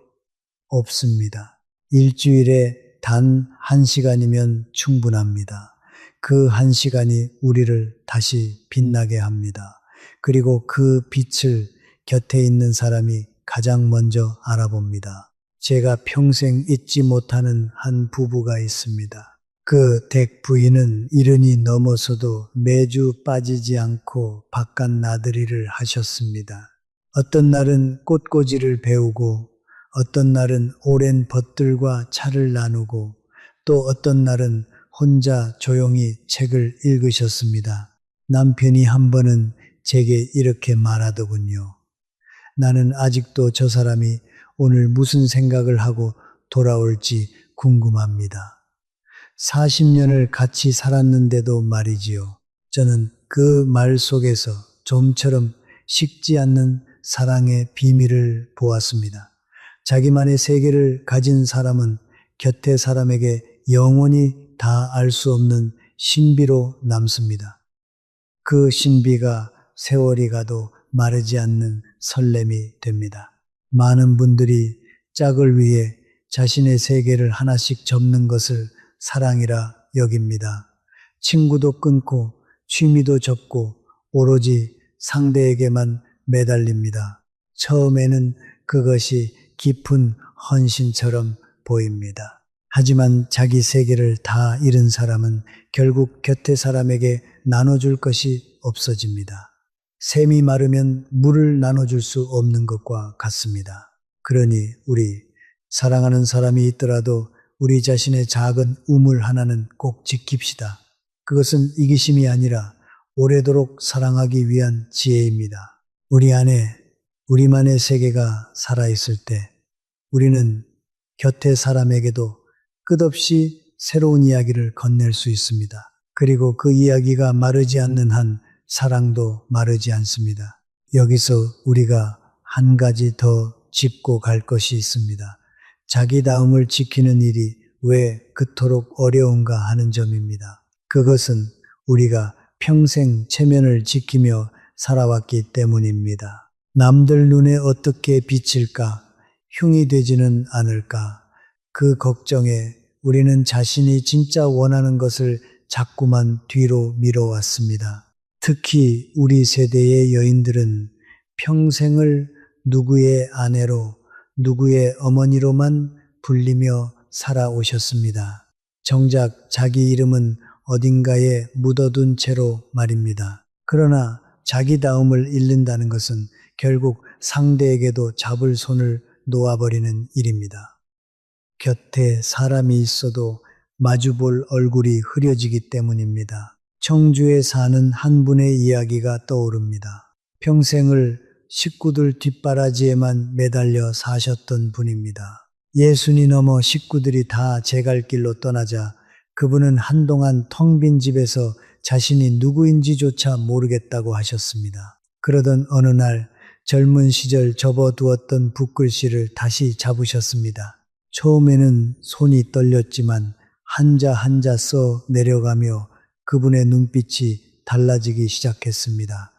없습니다. 일주일에 단 1시간이면 충분합니다. 그 1시간이 우리를 다시 빛나게 합니다. 그리고 그 빛을 곁에 있는 사람이 가장 먼저 알아봅니다. 제가 평생 잊지 못하는 한 부부가 있습니다. 그 댁 부인은 70이 넘어서도 매주 빠지지 않고 바깥 나들이를 하셨습니다. 어떤 날은 꽃꽂이를 배우고 어떤 날은 오랜 벗들과 차를 나누고 또 어떤 날은 혼자 조용히 책을 읽으셨습니다. 남편이 한 번은 제게 이렇게 말하더군요. 나는 아직도 저 사람이 오늘 무슨 생각을 하고 돌아올지 궁금합니다. 40년을 같이 살았는데도 말이지요. 저는 그 말 속에서 좀처럼 식지 않는 사랑의 비밀을 보았습니다. 자기만의 세계를 가진 사람은 곁의 사람에게 영원히 다 알 수 없는 신비로 남습니다. 그 신비가 세월이 가도 마르지 않는 설렘이 됩니다. 많은 분들이 짝을 위해 자신의 세계를 하나씩 접는 것을 사랑이라 여깁니다. 친구도 끊고 취미도 접고 오로지 상대에게만 매달립니다. 처음에는 그것이 깊은 헌신처럼 보입니다. 하지만 자기 세계를 다 잃은 사람은 결국 곁의 사람에게 나눠줄 것이 없어집니다. 샘이 마르면 물을 나눠줄 수 없는 것과 같습니다. 그러니 우리 사랑하는 사람이 있더라도 우리 자신의 작은 우물 하나는 꼭 지킵시다. 그것은 이기심이 아니라 오래도록 사랑하기 위한 지혜입니다. 우리 안에 우리만의 세계가 살아있을 때 우리는 곁의 사람에게도 끝없이 새로운 이야기를 건넬 수 있습니다. 그리고 그 이야기가 마르지 않는 한 사랑도 마르지 않습니다. 여기서 우리가 한 가지 더 짚고 갈 것이 있습니다. 자기다움을 지키는 일이 왜 그토록 어려운가 하는 점입니다. 그것은 우리가 평생 체면을 지키며 살아왔기 때문입니다. 남들 눈에 어떻게 비칠까, 흉이 되지는 않을까, 그 걱정에 우리는 자신이 진짜 원하는 것을 자꾸만 뒤로 미뤄왔습니다. 특히 우리 세대의 여인들은 평생을 누구의 아내로, 누구의 어머니로만 불리며 살아오셨습니다. 정작 자기 이름은 어딘가에 묻어둔 채로 말입니다. 그러나 자기다움을 잃는다는 것은 결국 상대에게도 잡을 손을 놓아버리는 일입니다. 곁에 사람이 있어도 마주볼 얼굴이 흐려지기 때문입니다. 청주에 사는 한 분의 이야기가 떠오릅니다. 평생을 식구들 뒷바라지에만 매달려 사셨던 분입니다. 예순이 넘어 식구들이 다 제갈 길로 떠나자 그분은 한동안 텅 빈 집에서 자신이 누구인지조차 모르겠다고 하셨습니다. 그러던 어느 날 젊은 시절 접어두었던 붓글씨를 다시 잡으셨습니다. 처음에는 손이 떨렸지만 한자 한자 써 내려가며 그분의 눈빛이 달라지기 시작했습니다.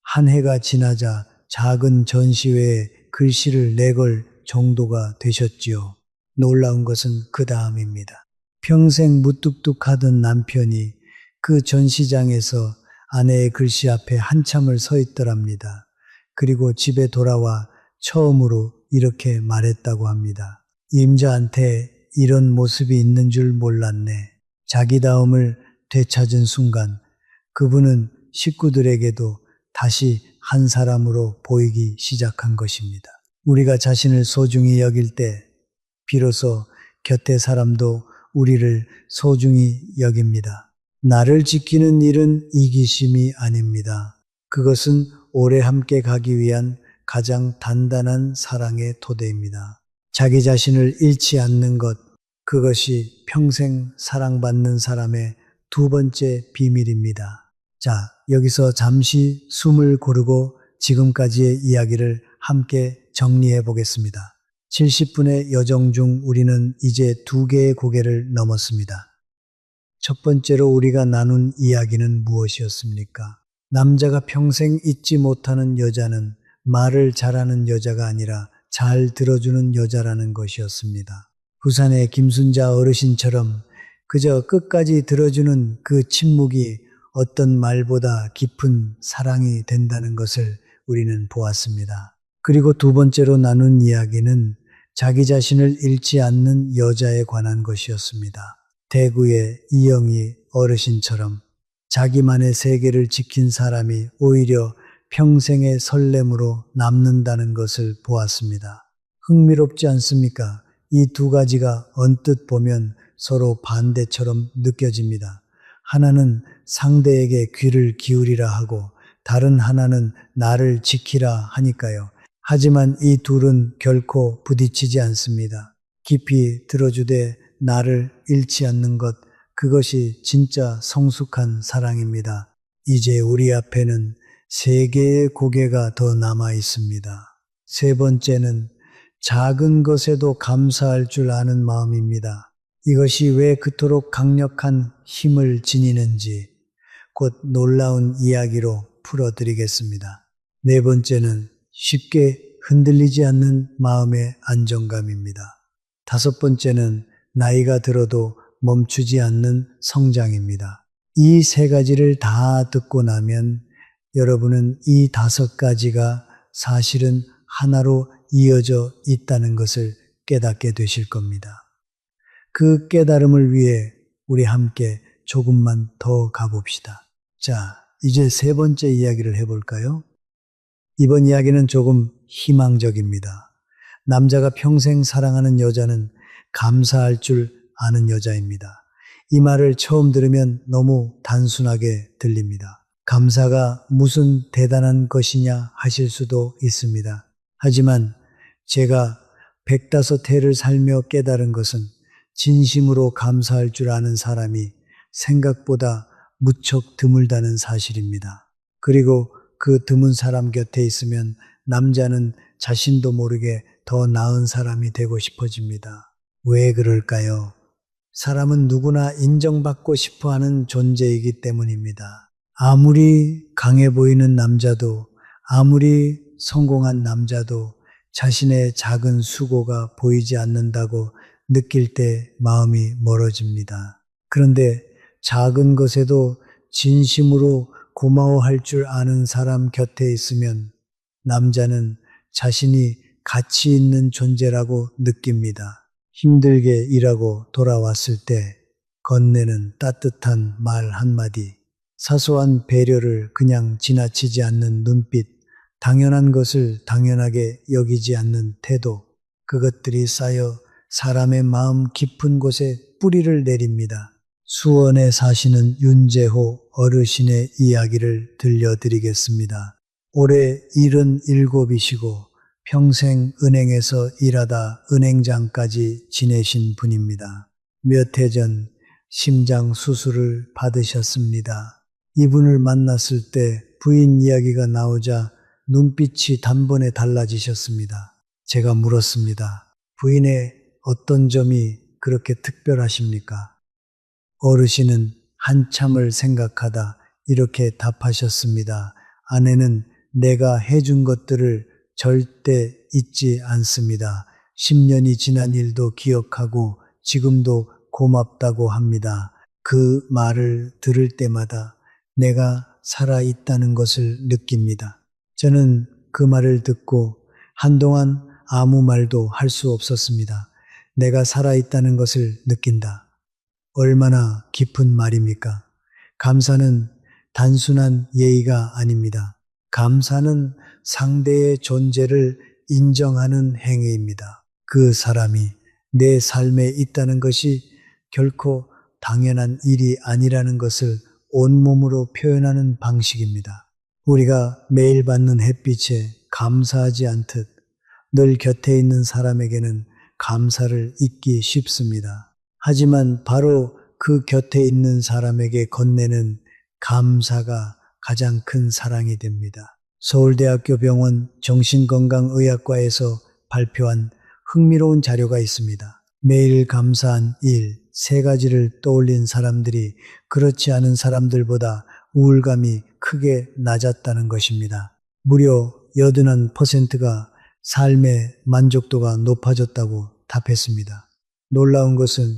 한 해가 지나자 작은 전시회에 글씨를 내걸 정도가 되셨지요. 놀라운 것은 그 다음입니다. 평생 무뚝뚝하던 남편이 그 전시장에서 아내의 글씨 앞에 한참을 서 있더랍니다. 그리고 집에 돌아와 처음으로 이렇게 말했다고 합니다. 임자한테 이런 모습이 있는 줄 몰랐네. 자기다움을 되찾은 순간 그분은 식구들에게도 다시 한 사람으로 보이기 시작한 것입니다. 우리가 자신을 소중히 여길 때 비로소 곁의 사람도 우리를 소중히 여깁니다. 나를 지키는 일은 이기심이 아닙니다. 그것은 오래 함께 가기 위한 가장 단단한 사랑의 토대입니다. 자기 자신을 잃지 않는 것, 그것이 평생 사랑받는 사람의 두 번째 비밀입니다. 자, 여기서 잠시 숨을 고르고 지금까지의 이야기를 함께 정리해 보겠습니다. 70분의 여정 중 우리는 이제 2개의 고개를 넘었습니다. 첫 번째로 우리가 나눈 이야기는 무엇이었습니까? 남자가 평생 잊지 못하는 여자는 말을 잘하는 여자가 아니라 잘 들어주는 여자라는 것이었습니다. 부산의 김순자 어르신처럼 그저 끝까지 들어주는 그 침묵이 어떤 말보다 깊은 사랑이 된다는 것을 우리는 보았습니다. 그리고 두 번째로 나눈 이야기는 자기 자신을 잃지 않는 여자에 관한 것이었습니다. 대구의 이영희 어르신처럼 자기만의 세계를 지킨 사람이 오히려 평생의 설렘으로 남는다는 것을 보았습니다. 흥미롭지 않습니까? 이 두 가지가 언뜻 보면 서로 반대처럼 느껴집니다. 하나는 상대에게 귀를 기울이라 하고 다른 하나는 나를 지키라 하니까요. 하지만 이 둘은 결코 부딪히지 않습니다. 깊이 들어주되 나를 잃지 않는 것, 그것이 진짜 성숙한 사랑입니다. 이제 우리 앞에는 3개의 고개가 더 남아 있습니다. 세 번째는 작은 것에도 감사할 줄 아는 마음입니다. 이것이 왜 그토록 강력한 힘을 지니는지 곧 놀라운 이야기로 풀어드리겠습니다. 네 번째는 쉽게 흔들리지 않는 마음의 안정감입니다. 다섯 번째는 나이가 들어도 멈추지 않는 성장입니다. 이 3가지를 다 듣고 나면 여러분은 이 5가지가 사실은 하나로 이어져 있다는 것을 깨닫게 되실 겁니다. 그 깨달음을 위해 우리 함께 조금만 더 가봅시다. 자, 이제 3번째 이야기를 해볼까요? 이번 이야기는 조금 희망적입니다. 남자가 평생 사랑하는 여자는 감사할 줄 아는 여자입니다. 이 말을 처음 들으면 너무 단순하게 들립니다. 감사가 무슨 대단한 것이냐 하실 수도 있습니다. 하지만 제가 105해를 살며 깨달은 것은 진심으로 감사할 줄 아는 사람이 생각보다 무척 드물다는 사실입니다. 그리고 그 드문 사람 곁에 있으면 남자는 자신도 모르게 더 나은 사람이 되고 싶어집니다. 왜 그럴까요? 사람은 누구나 인정받고 싶어 하는 존재이기 때문입니다. 아무리 강해 보이는 남자도, 아무리 성공한 남자도 자신의 작은 수고가 보이지 않는다고 느낄 때 마음이 멀어집니다. 그런데 작은 것에도 진심으로 고마워할 줄 아는 사람 곁에 있으면 남자는 자신이 가치 있는 존재라고 느낍니다. 힘들게 일하고 돌아왔을 때 건네는 따뜻한 말 한마디, 사소한 배려를 그냥 지나치지 않는 눈빛, 당연한 것을 당연하게 여기지 않는 태도, 그것들이 쌓여 사람의 마음 깊은 곳에 뿌리를 내립니다. 수원에 사시는 윤재호 어르신의 이야기를 들려드리겠습니다. 올해 77이시고 평생 은행에서 일하다 은행장까지 지내신 분입니다. 몇 해 전 심장 수술을 받으셨습니다. 이분을 만났을 때 부인 이야기가 나오자 눈빛이 단번에 달라지셨습니다. 제가 물었습니다. 부인의 어떤 점이 그렇게 특별하십니까? 어르신은 한참을 생각하다 이렇게 답하셨습니다. 아내는 내가 해준 것들을 절대 잊지 않습니다. 10년이 지난 일도 기억하고 지금도 고맙다고 합니다. 그 말을 들을 때마다 내가 살아있다는 것을 느낍니다. 저는 그 말을 듣고 한동안 아무 말도 할 수 없었습니다. 내가 살아있다는 것을 느낀다. 얼마나 깊은 말입니까? 감사는 단순한 예의가 아닙니다. 감사는 상대의 존재를 인정하는 행위입니다. 그 사람이 내 삶에 있다는 것이 결코 당연한 일이 아니라는 것을 온몸으로 표현하는 방식입니다. 우리가 매일 받는 햇빛에 감사하지 않듯 늘 곁에 있는 사람에게는 감사를 잊기 쉽습니다. 하지만 바로 그 곁에 있는 사람에게 건네는 감사가 가장 큰 사랑이 됩니다. 서울대학교 병원 정신건강의학과에서 발표한 흥미로운 자료가 있습니다. 매일 감사한 일 3가지를 떠올린 사람들이 그렇지 않은 사람들보다 우울감이 크게 낮았다는 것입니다. 무려 81%가 삶의 만족도가 높아졌다고 답했습니다. 놀라운 것은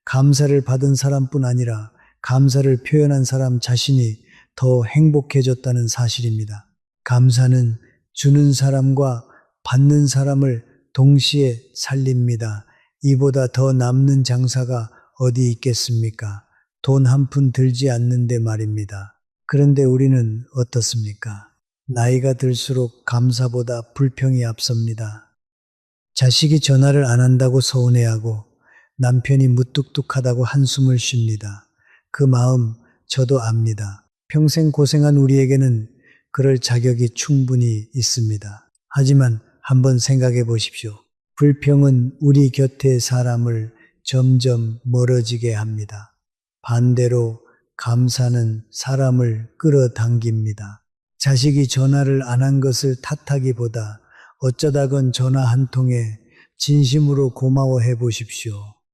감사를 받은 사람뿐 아니라 감사를 표현한 사람 자신이 더 행복해졌다는 사실입니다. 감사는 주는 사람과 받는 사람을 동시에 살립니다. 이보다 더 남는 장사가 어디 있겠습니까? 돈 한 푼 들지 않는데 말입니다. 그런데 우리는 어떻습니까? 나이가 들수록 감사보다 불평이 앞섭니다. 자식이 전화를 안 한다고 서운해하고 남편이 무뚝뚝하다고 한숨을 쉽니다. 그 마음 저도 압니다. 평생 고생한 우리에게는 그럴 자격이 충분히 있습니다. 하지만 한번 생각해 보십시오. 불평은 우리 곁의 사람을 점점 멀어지게 합니다. 반대로 감사는 사람을 끌어당깁니다. 자식이 전화를 안 한 것을 탓하기보다 어쩌다건 전화 한 통에 진심으로 고마워해 보십시오.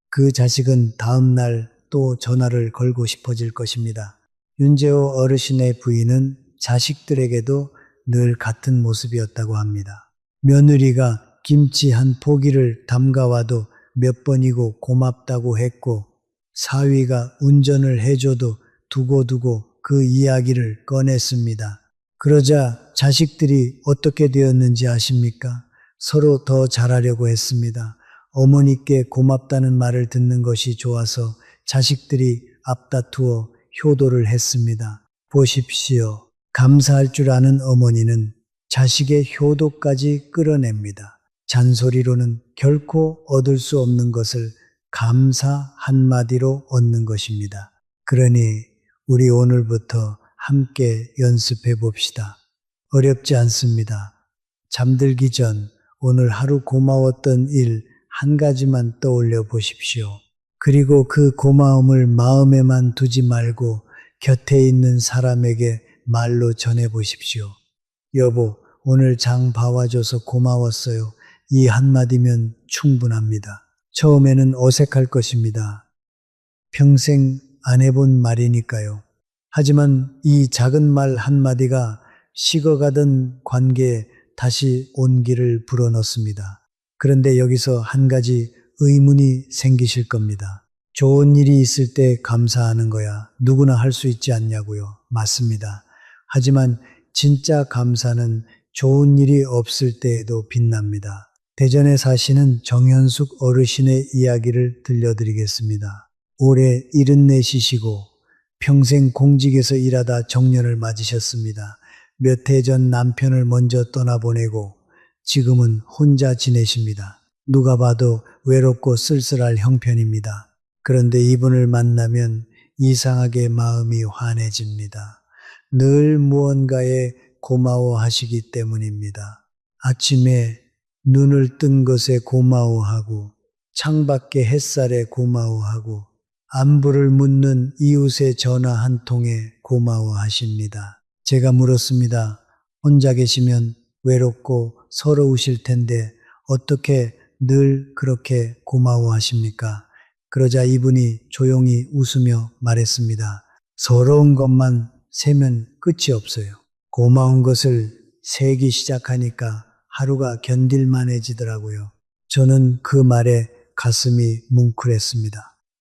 그 자식은 다음 날 또 전화를 걸고 싶어질 것입니다. 윤재호 어르신의 부인은 자식들에게도 늘 같은 모습이었다고 합니다. 며느리가 김치 한 포기를 담가와도 몇 번이고 고맙다고 했고 사위가 운전을 해줘도 두고두고 그 이야기를 꺼냈습니다. 그러자 자식들이 어떻게 되었는지 아십니까? 서로 더 잘하려고 했습니다. 어머니께 고맙다는 말을 듣는 것이 좋아서 자식들이 앞다투어 효도를 했습니다. 보십시오. 감사할 줄 아는 어머니는 자식의 효도까지 끌어냅니다. 잔소리로는 결코 얻을 수 없는 것을 감사 한마디로 얻는 것입니다. 그러니 우리 오늘부터 함께 연습해 봅시다. 어렵지 않습니다. 잠들기 전 오늘 하루 고마웠던 일 한 가지만 떠올려 보십시오. 그리고 그 고마움을 마음에만 두지 말고 곁에 있는 사람에게 말로 전해 보십시오. 여보, 오늘 장 봐와줘서 고마웠어요. 이 한마디면 충분합니다. 처음에는 어색할 것입니다. 평생 안 해본 말이니까요. 하지만 이 작은 말 한마디가 식어가던 관계에 다시 온기를 불어넣습니다. 그런데 여기서 한 가지 의문이 생기실 겁니다. 좋은 일이 있을 때 감사하는 거야 누구나 할 수 있지 않냐고요. 맞습니다. 하지만 진짜 감사는 좋은 일이 없을 때에도 빛납니다. 대전에 사시는 정현숙 어르신의 이야기를 들려드리겠습니다. 올해 74이시고 평생 공직에서 일하다 정년을 맞으셨습니다. 몇 해 전 남편을 먼저 떠나보내고 지금은 혼자 지내십니다. 누가 봐도 외롭고 쓸쓸할 형편입니다. 그런데 이분을 만나면 이상하게 마음이 환해집니다. 늘 무언가에 고마워하시기 때문입니다. 아침에 눈을 뜬 것에 고마워하고 창밖의 햇살에 고마워하고 안부를 묻는 이웃의 전화 한 통에 고마워하십니다. 제가 물었습니다. 혼자 계시면 외롭고 서러우실 텐데 어떻게 늘 그렇게 고마워하십니까? 그러자 이분이 조용히 웃으며 말했습니다. 서러운 것만 세면 끝이 없어요. 고마운 것을 세기 시작하니까 하루가 견딜만해지더라고요. 저는 그 말에 가슴이 뭉클했습니다.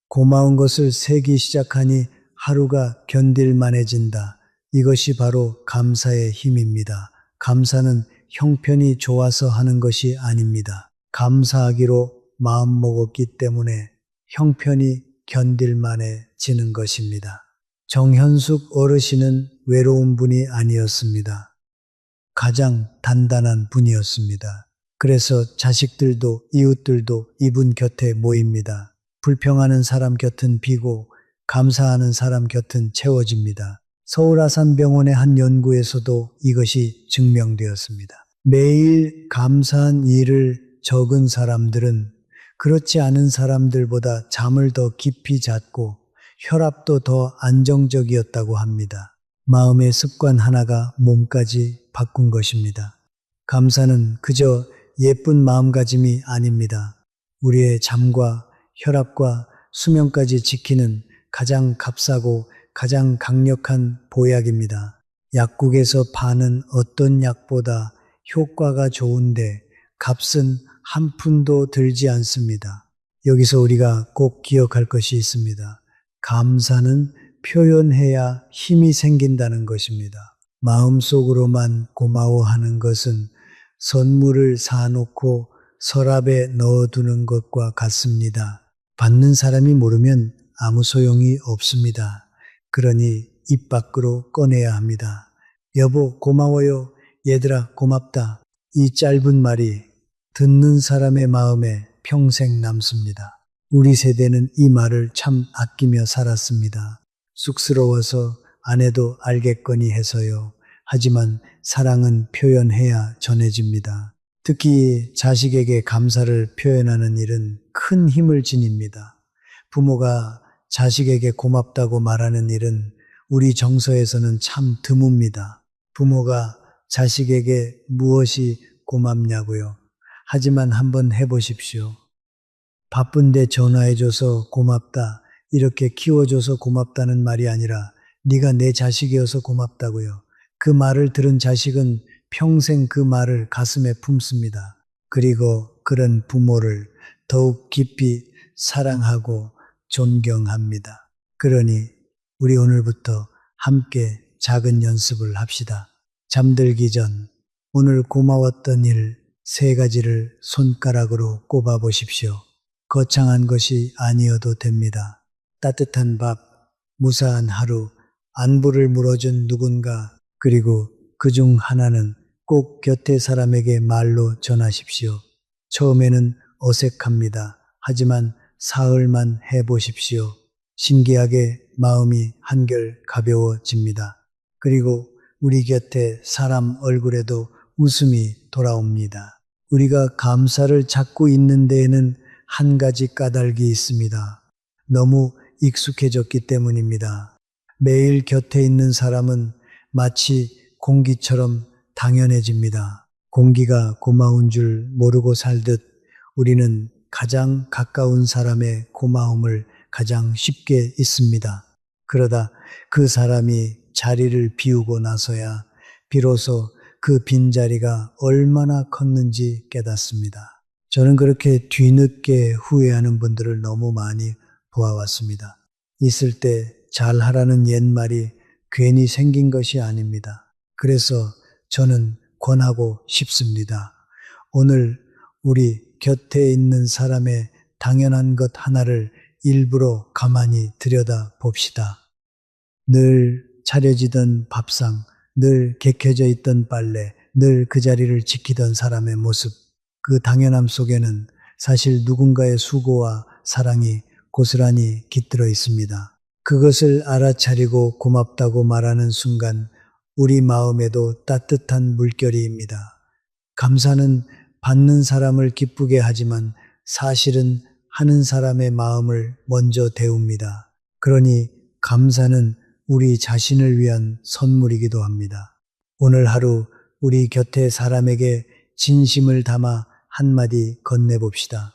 고마운 것을 세기 시작하니 하루가 견딜만해진다. 이것이 바로 감사의 힘입니다. 감사는 형편이 좋아서 하는 것이 아닙니다. 감사하기로 마음먹었기 때문에 형편이 견딜만해지는 것입니다. 정현숙 어르신은 외로운 분이 아니었습니다. 가장 단단한 분이었습니다. 그래서 자식들도 이웃들도 이분 곁에 모입니다. 불평하는 사람 곁은 비고 감사하는 사람 곁은 채워집니다. 서울 아산병원의 한 연구에서도 이것이 증명되었습니다. 매일 감사한 일을 적은 사람들은 그렇지 않은 사람들보다 잠을 더 깊이 잤고 혈압도 더 안정적이었다고 합니다. 마음의 습관 하나가 몸까지 바꾼 것입니다. 감사는 그저 예쁜 마음가짐이 아닙니다. 우리의 잠과 혈압과 수명까지 지키는 가장 값싸고 가장 강력한 보약입니다. 약국에서 파는 어떤 약보다 효과가 좋은데 값은 한 푼도 들지 않습니다. 여기서 우리가 꼭 기억할 것이 있습니다. 감사는 표현해야 힘이 생긴다는 것입니다. 마음속으로만 고마워하는 것은 선물을 사놓고 서랍에 넣어두는 것과 같습니다. 받는 사람이 모르면 아무 소용이 없습니다. 그러니 입 밖으로 꺼내야 합니다. 여보 고마워요. 얘들아 고맙다. 이 짧은 말이 듣는 사람의 마음에 평생 남습니다. 우리 세대는 이 말을 참 아끼며 살았습니다. 쑥스러워서 안 해도 알겠거니 해서요. 하지만 사랑은 표현해야 전해집니다. 특히 자식에게 감사를 표현하는 일은 큰 힘을 지닙니다. 부모가 자식에게 고맙다고 말하는 일은 우리 정서에서는 참 드뭅니다. 부모가 자식에게 무엇이 고맙냐고요. 하지만 한번 해보십시오. 바쁜데 전화해줘서 고맙다. 이렇게 키워줘서 고맙다는 말이 아니라 네가 내 자식이어서 고맙다고요. 그 말을 들은 자식은 평생 그 말을 가슴에 품습니다. 그리고 그런 부모를 더욱 깊이 사랑하고 존경합니다. 그러니 우리 오늘부터 함께 작은 연습을 합시다. 잠들기 전 오늘 고마웠던 일 3가지를 손가락으로 꼽아 보십시오. 거창한 것이 아니어도 됩니다. 따뜻한 밥, 무사한 하루, 안부를 물어준 누군가, 그리고 그중 하나는 꼭 곁에 사람에게 말로 전하십시오. 처음에는 어색합니다. 하지만 사흘만 해보십시오. 신기하게 마음이 한결 가벼워집니다. 그리고 우리 곁에 사람 얼굴에도 웃음이 돌아옵니다. 우리가 감사를 찾고 있는 데에는 한 가지 까닭이 있습니다. 너무 익숙해졌기 때문입니다. 매일 곁에 있는 사람은 마치 공기처럼 당연해집니다. 공기가 고마운 줄 모르고 살듯 우리는 가장 가까운 사람의 고마움을 가장 쉽게 잊습니다. 그러다 그 사람이 자리를 비우고 나서야 비로소 그 빈자리가 얼마나 컸는지 깨닫습니다. 저는 그렇게 뒤늦게 후회하는 분들을 너무 많이 보아왔습니다. 있을 때 잘하라는 옛말이 괜히 생긴 것이 아닙니다. 그래서 저는 권하고 싶습니다. 오늘 우리 곁에 있는 사람의 당연한 것 하나를 일부러 가만히 들여다 봅시다. 늘 차려지던 밥상, 늘 객해져 있던 빨래, 늘 그 자리를 지키던 사람의 모습, 그 당연함 속에는 사실 누군가의 수고와 사랑이 고스란히 깃들어 있습니다. 그것을 알아차리고 고맙다고 말하는 순간 우리 마음에도 따뜻한 물결이입니다. 감사는 받는 사람을 기쁘게 하지만 사실은 하는 사람의 마음을 먼저 데웁니다. 그러니 감사는 우리 자신을 위한 선물이기도 합니다. 오늘 하루 우리 곁에 사람에게 진심을 담아 한마디 건네봅시다.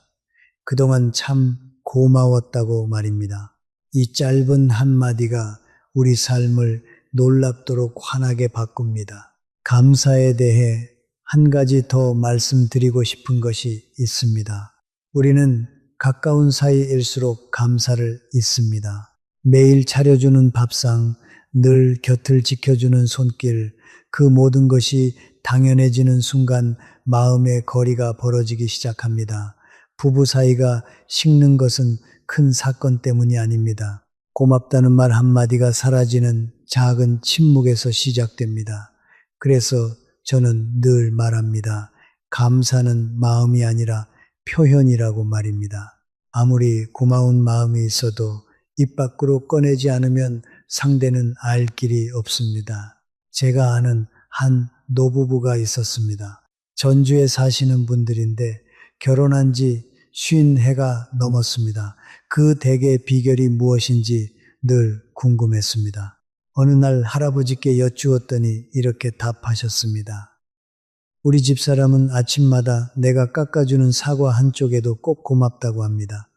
그동안 참 고마웠다고 말입니다. 이 짧은 한마디가 우리 삶을 놀랍도록 환하게 바꿉니다. 감사에 대해 한 가지 더 말씀드리고 싶은 것이 있습니다. 우리는 가까운 사이일수록 감사를 잊습니다. 매일 차려주는 밥상, 늘 곁을 지켜주는 손길, 그 모든 것이 당연해지는 순간 마음의 거리가 벌어지기 시작합니다. 부부 사이가 식는 것은 큰 사건 때문이 아닙니다. 고맙다는 말 한마디가 사라지는 작은 침묵에서 시작됩니다. 그래서 저는 늘 말합니다. 감사는 마음이 아니라 표현이라고 말입니다. 아무리 고마운 마음이 있어도 입 밖으로 꺼내지 않으면 상대는 알 길이 없습니다. 제가 아는 한 노부부가 있었습니다. 전주에 사시는 분들인데 결혼한 지 50해가 넘었습니다. 그 댁의 비결이 무엇인지 늘 궁금했습니다. 어느 날 할아버지께 여쭈었더니 이렇게 답하셨습니다. 우리 집사람은 아침마다 내가 깎아주는 사과 한쪽에도 꼭 고맙다고 합니다.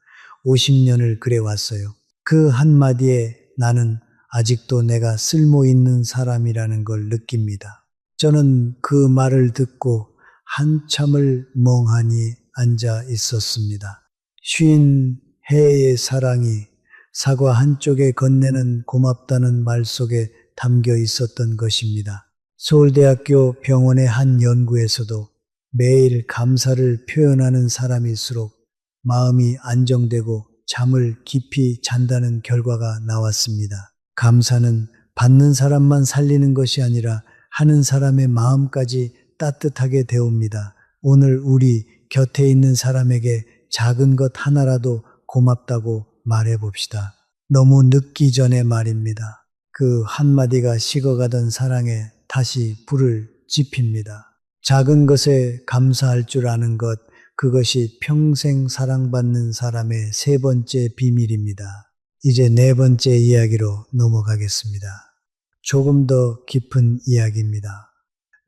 50년을 그래 왔어요. 그 한마디에 나는 아직도 내가 쓸모 있는 사람이라는 걸 느낍니다. 저는 그 말을 듣고 한참을 멍하니 앉아 있었습니다. 50해의 사랑이 사과 한쪽에 건네는 고맙다는 말 속에 담겨 있었던 것입니다. 서울대학교 병원의 한 연구에서도 매일 감사를 표현하는 사람일수록 마음이 안정되고 잠을 깊이 잔다는 결과가 나왔습니다. 감사는 받는 사람만 살리는 것이 아니라 하는 사람의 마음까지 따뜻하게 데웁니다. 오늘 우리 곁에 있는 사람에게 작은 것 하나라도 고맙다고 말해봅시다. 너무 늦기 전에 말입니다. 그 한마디가 식어가던 사랑에 다시 불을 지핍니다. 작은 것에 감사할 줄 아는 것, 그것이 평생 사랑받는 사람의 세 번째 비밀입니다. 이제 네 번째 이야기로 넘어가겠습니다. 조금 더 깊은 이야기입니다.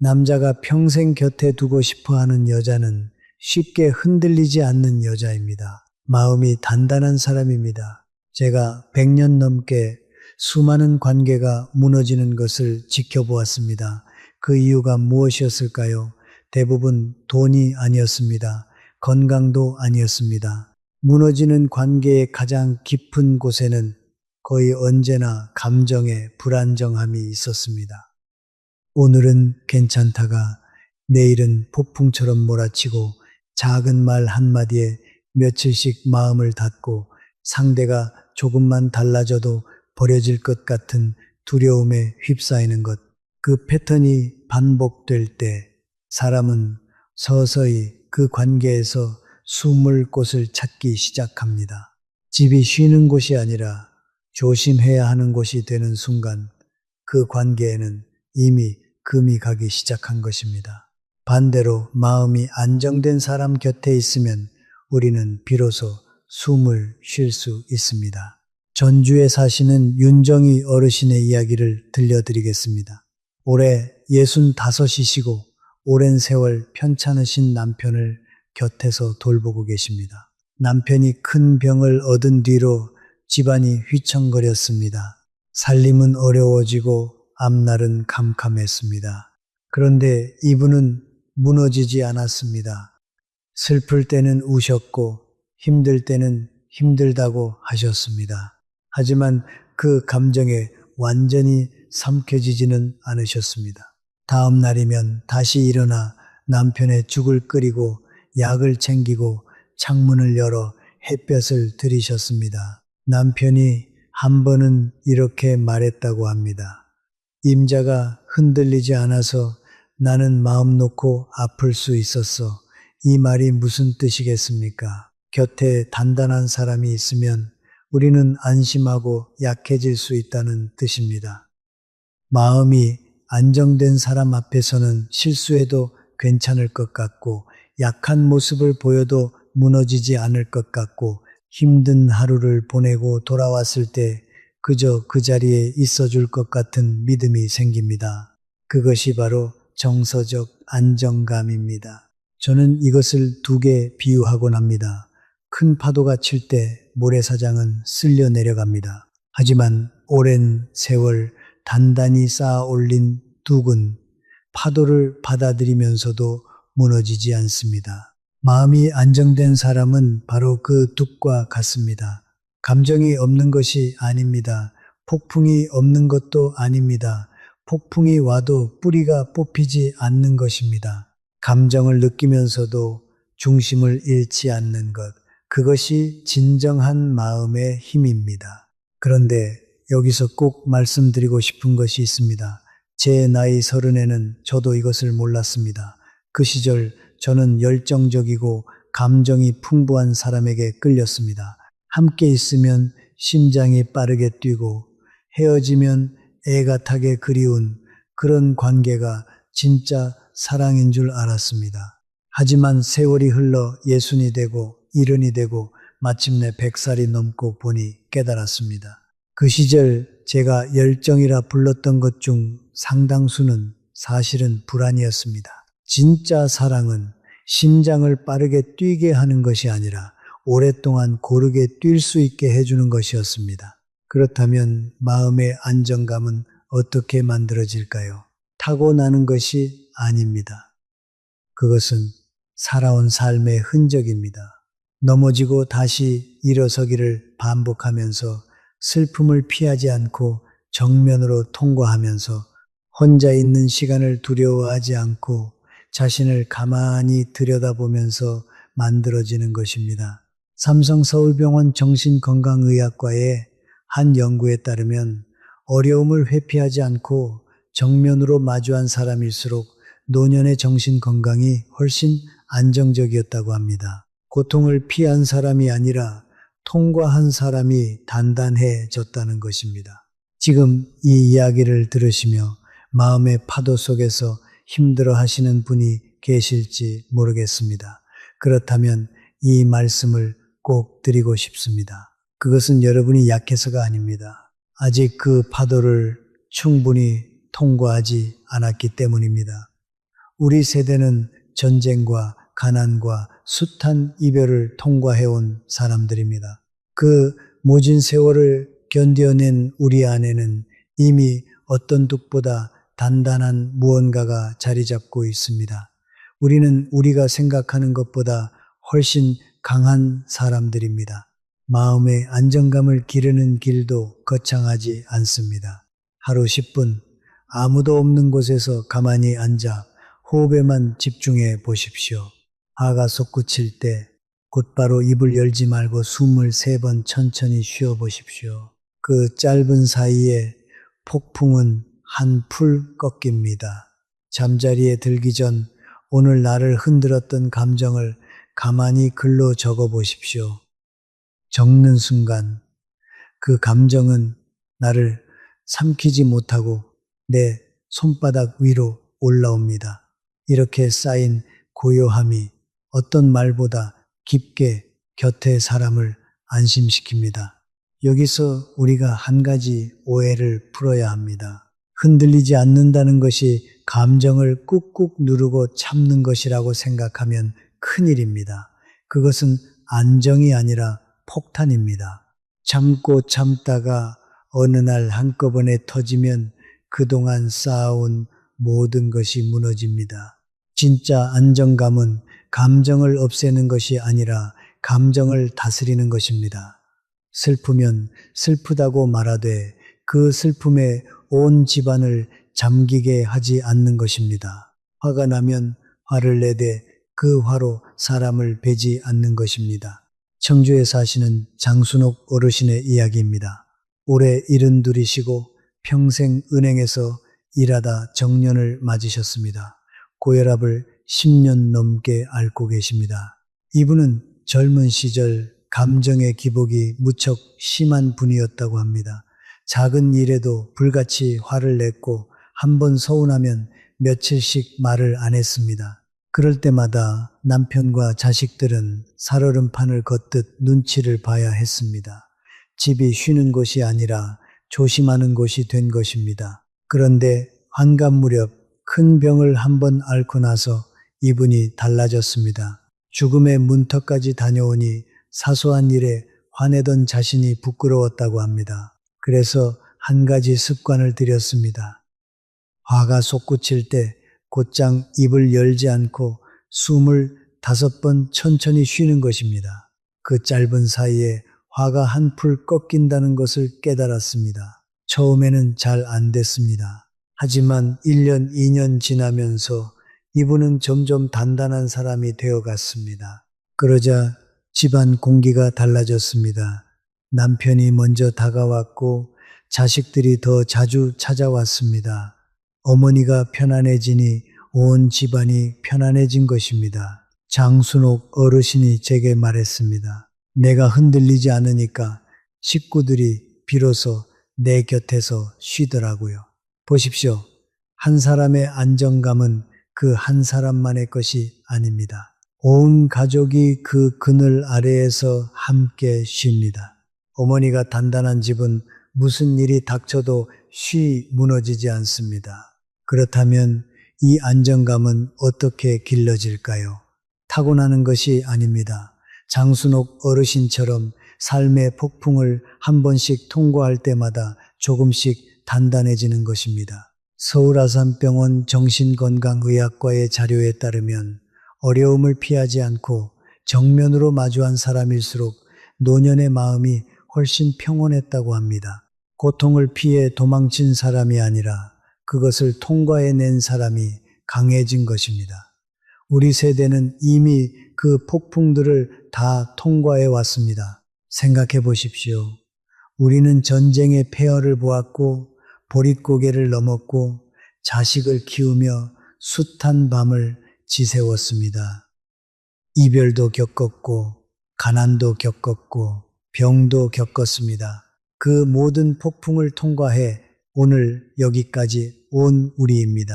남자가 평생 곁에 두고 싶어 하는 여자는 쉽게 흔들리지 않는 여자입니다. 마음이 단단한 사람입니다. 제가 100년 넘게 수많은 관계가 무너지는 것을 지켜보았습니다. 그 이유가 무엇이었을까요? 대부분 돈이 아니었습니다. 건강도 아니었습니다. 무너지는 관계의 가장 깊은 곳에는 거의 언제나 감정의 불안정함이 있었습니다. 오늘은 괜찮다가 내일은 폭풍처럼 몰아치고 작은 말 한마디에 며칠씩 마음을 닫고 상대가 조금만 달라져도 버려질 것 같은 두려움에 휩싸이는 것, 그 패턴이 반복될 때 사람은 서서히 그 관계에서 숨을 곳을 찾기 시작합니다. 집이 쉬는 곳이 아니라 조심해야 하는 곳이 되는 순간 그 관계에는 이미 금이 가기 시작한 것입니다. 반대로 마음이 안정된 사람 곁에 있으면 우리는 비로소 숨을 쉴 수 있습니다. 전주에 사시는 윤정희 어르신의 이야기를 들려드리겠습니다. 올해 65이시고 오랜 세월 편찮으신 남편을 곁에서 돌보고 계십니다. 남편이 큰 병을 얻은 뒤로 집안이 휘청거렸습니다. 살림은 어려워지고 앞날은 캄캄했습니다. 그런데 이분은 무너지지 않았습니다. 슬플 때는 우셨고 힘들 때는 힘들다고 하셨습니다. 하지만 그 감정에 완전히 삼켜지지는 않으셨습니다. 다음 날이면 다시 일어나 남편의 죽을 끓이고 약을 챙기고 창문을 열어 햇볕을 들이셨습니다. 남편이 한 번은 이렇게 말했다고 합니다. 임자가 흔들리지 않아서 나는 마음 놓고 아플 수 있었어. 이 말이 무슨 뜻이겠습니까? 곁에 단단한 사람이 있으면 우리는 안심하고 약해질 수 있다는 뜻입니다. 마음이 안정된 사람 앞에서는 실수해도 괜찮을 것 같고 약한 모습을 보여도 무너지지 않을 것 같고 힘든 하루를 보내고 돌아왔을 때 그저 그 자리에 있어 줄 것 같은 믿음이 생깁니다. 그것이 바로 정서적 안정감입니다. 저는 이것을 두 개 비유하곤 합니다. 큰 파도가 칠 때 모래사장은 쓸려 내려갑니다. 하지만 오랜 세월 단단히 쌓아 올린 둑은 파도를 받아들이면서도 무너지지 않습니다. 마음이 안정된 사람은 바로 그 둑과 같습니다. 감정이 없는 것이 아닙니다. 폭풍이 없는 것도 아닙니다. 폭풍이 와도 뿌리가 뽑히지 않는 것입니다. 감정을 느끼면서도 중심을 잃지 않는 것. 그것이 진정한 마음의 힘입니다. 그런데 여기서 꼭 말씀드리고 싶은 것이 있습니다. 제 나이 30에는 저도 이것을 몰랐습니다. 그 시절 저는 열정적이고 감정이 풍부한 사람에게 끌렸습니다. 함께 있으면 심장이 빠르게 뛰고 헤어지면 애가 타게 그리운 그런 관계가 진짜 사랑인 줄 알았습니다. 하지만 세월이 흘러 60이 되고 70이 되고 마침내 100살이 넘고 보니 깨달았습니다. 그 시절 제가 열정이라 불렀던 것 중 상당수는 사실은 불안이었습니다. 진짜 사랑은 심장을 빠르게 뛰게 하는 것이 아니라 오랫동안 고르게 뛸 수 있게 해주는 것이었습니다. 그렇다면 마음의 안정감은 어떻게 만들어질까요? 타고나는 것이 아닙니다. 그것은 살아온 삶의 흔적입니다. 넘어지고 다시 일어서기를 반복하면서 슬픔을 피하지 않고 정면으로 통과하면서 혼자 있는 시간을 두려워하지 않고 자신을 가만히 들여다보면서 만들어지는 것입니다. 삼성서울병원 정신건강의학과의 한 연구에 따르면 어려움을 회피하지 않고 정면으로 마주한 사람일수록 노년의 정신건강이 훨씬 안정적이었다고 합니다. 고통을 피한 사람이 아니라 통과한 사람이 단단해졌다는 것입니다. 지금 이 이야기를 들으시며 마음의 파도 속에서 힘들어 하시는 분이 계실지 모르겠습니다. 그렇다면 이 말씀을 꼭 드리고 싶습니다. 그것은 여러분이 약해서가 아닙니다. 아직 그 파도를 충분히 통과하지 않았기 때문입니다. 우리 세대는 전쟁과 가난과 숱한 이별을 통과해온 사람들입니다. 그 모진 세월을 견뎌낸 우리 안에는 이미 어떤 둑보다 단단한 무언가가 자리 잡고 있습니다. 우리는 우리가 생각하는 것보다 훨씬 강한 사람들입니다. 마음의 안정감을 기르는 길도 거창하지 않습니다. 하루 10분 아무도 없는 곳에서 가만히 앉아 호흡에만 집중해 보십시오. 화가 솟구칠 때 곧바로 입을 열지 말고 숨을 3번 천천히 쉬어 보십시오. 그 짧은 사이에 폭풍은 한풀 꺾입니다. 잠자리에 들기 전 오늘 나를 흔들었던 감정을 가만히 글로 적어 보십시오. 적는 순간 그 감정은 나를 삼키지 못하고 내 손바닥 위로 올라옵니다. 이렇게 쌓인 고요함이 어떤 말보다 깊게 곁의 사람을 안심시킵니다. 여기서 우리가 한 가지 오해를 풀어야 합니다. 흔들리지 않는다는 것이 감정을 꾹꾹 누르고 참는 것이라고 생각하면 큰일입니다. 그것은 안정이 아니라 폭탄입니다. 참고 참다가 어느 날 한꺼번에 터지면 그동안 쌓아온 모든 것이 무너집니다. 진짜 안정감은 감정을 없애는 것이 아니라 감정을 다스리는 것입니다. 슬프면 슬프다고 말하되 그 슬픔에 온 집안을 잠기게 하지 않는 것입니다. 화가 나면 화를 내되 그 화로 사람을 베지 않는 것입니다. 청주에 사시는 장순옥 어르신의 이야기입니다. 올해 72이시고 평생 은행에서 일하다 정년을 맞으셨습니다. 고혈압을 10년 넘게 앓고 계십니다. 이분은 젊은 시절 감정의 기복이 무척 심한 분이었다고 합니다. 작은 일에도 불같이 화를 냈고 한 번 서운하면 며칠씩 말을 안 했습니다. 그럴 때마다 남편과 자식들은 살얼음판을 걷듯 눈치를 봐야 했습니다. 집이 쉬는 곳이 아니라 조심하는 곳이 된 것입니다. 그런데 환갑 무렵 큰 병을 한 번 앓고 나서 이분이 달라졌습니다. 죽음의 문턱까지 다녀오니 사소한 일에 화내던 자신이 부끄러웠다고 합니다. 그래서 한 가지 습관을 들였습니다. 화가 솟구칠 때 곧장 입을 열지 않고 숨을 5번 천천히 쉬는 것입니다. 그 짧은 사이에 화가 한풀 꺾인다는 것을 깨달았습니다. 처음에는 잘 안 됐습니다. 하지만 1년, 2년 지나면서 이분은 점점 단단한 사람이 되어 갔습니다. 그러자 집안 공기가 달라졌습니다. 남편이 먼저 다가왔고 자식들이 더 자주 찾아왔습니다. 어머니가 편안해지니 온 집안이 편안해진 것입니다. 장순옥 어르신이 제게 말했습니다. 내가 흔들리지 않으니까 식구들이 비로소 내 곁에서 쉬더라고요. 보십시오. 한 사람의 안정감은 그 한 사람만의 것이 아닙니다. 온 가족이 그 그늘 아래에서 함께 쉽니다. 어머니가 단단한 집은 무슨 일이 닥쳐도 쉬 무너지지 않습니다. 그렇다면 이 안정감은 어떻게 길러질까요? 타고나는 것이 아닙니다. 장순옥 어르신처럼 삶의 폭풍을 한 번씩 통과할 때마다 조금씩 단단해지는 것입니다. 서울아산병원 정신건강의학과의 자료에 따르면 어려움을 피하지 않고 정면으로 마주한 사람일수록 노년의 마음이 훨씬 평온했다고 합니다. 고통을 피해 도망친 사람이 아니라 그것을 통과해낸 사람이 강해진 것입니다. 우리 세대는 이미 그 폭풍들을 다 통과해 왔습니다. 생각해 보십시오. 우리는 전쟁의 폐허를 보았고 보릿고개를 넘었고 자식을 키우며 숱한 밤을 지새웠습니다. 이별도 겪었고 가난도 겪었고 병도 겪었습니다. 그 모든 폭풍을 통과해 오늘 여기까지 온 우리입니다.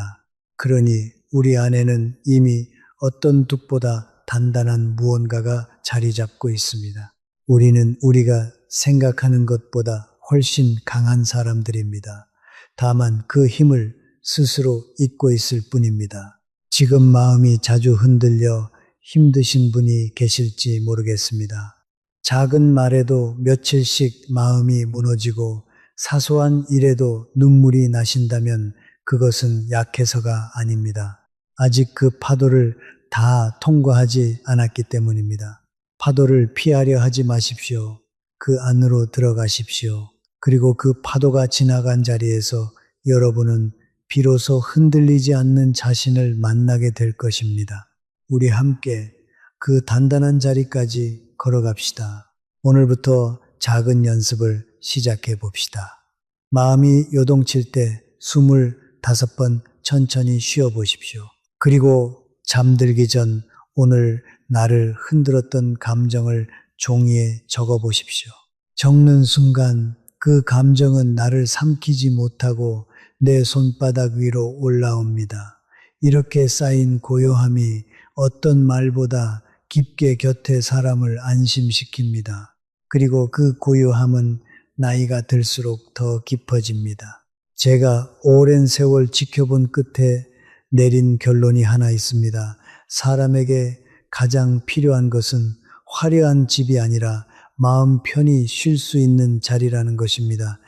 그러니 우리 안에는 이미 어떤 둑보다 단단한 무언가가 자리 잡고 있습니다. 우리는 우리가 생각하는 것보다 훨씬 강한 사람들입니다. 다만 그 힘을 스스로 잊고 있을 뿐입니다. 지금 마음이 자주 흔들려 힘드신 분이 계실지 모르겠습니다. 작은 말에도 며칠씩 마음이 무너지고 사소한 일에도 눈물이 나신다면 그것은 약해서가 아닙니다. 아직 그 파도를 다 통과하지 않았기 때문입니다. 파도를 피하려 하지 마십시오. 그 안으로 들어가십시오. 그리고 그 파도가 지나간 자리에서 여러분은 비로소 흔들리지 않는 자신을 만나게 될 것입니다. 우리 함께 그 단단한 자리까지 걸어갑시다. 오늘부터 작은 연습을 시작해 봅시다. 마음이 요동칠 때 숨을 5번 천천히 쉬어 보십시오. 그리고 잠들기 전 오늘 나를 흔들었던 감정을 종이에 적어 보십시오. 적는 순간 그 감정은 나를 삼키지 못하고 내 손바닥 위로 올라옵니다. 이렇게 쌓인 고요함이 어떤 말보다 깊게 곁에 사람을 안심시킵니다. 그리고 그 고요함은 나이가 들수록 더 깊어집니다. 제가 오랜 세월 지켜본 끝에 내린 결론이 하나 있습니다. 사람에게 가장 필요한 것은 화려한 집이 아니라 마음 편히 쉴 수 있는 자리라는 것입니다.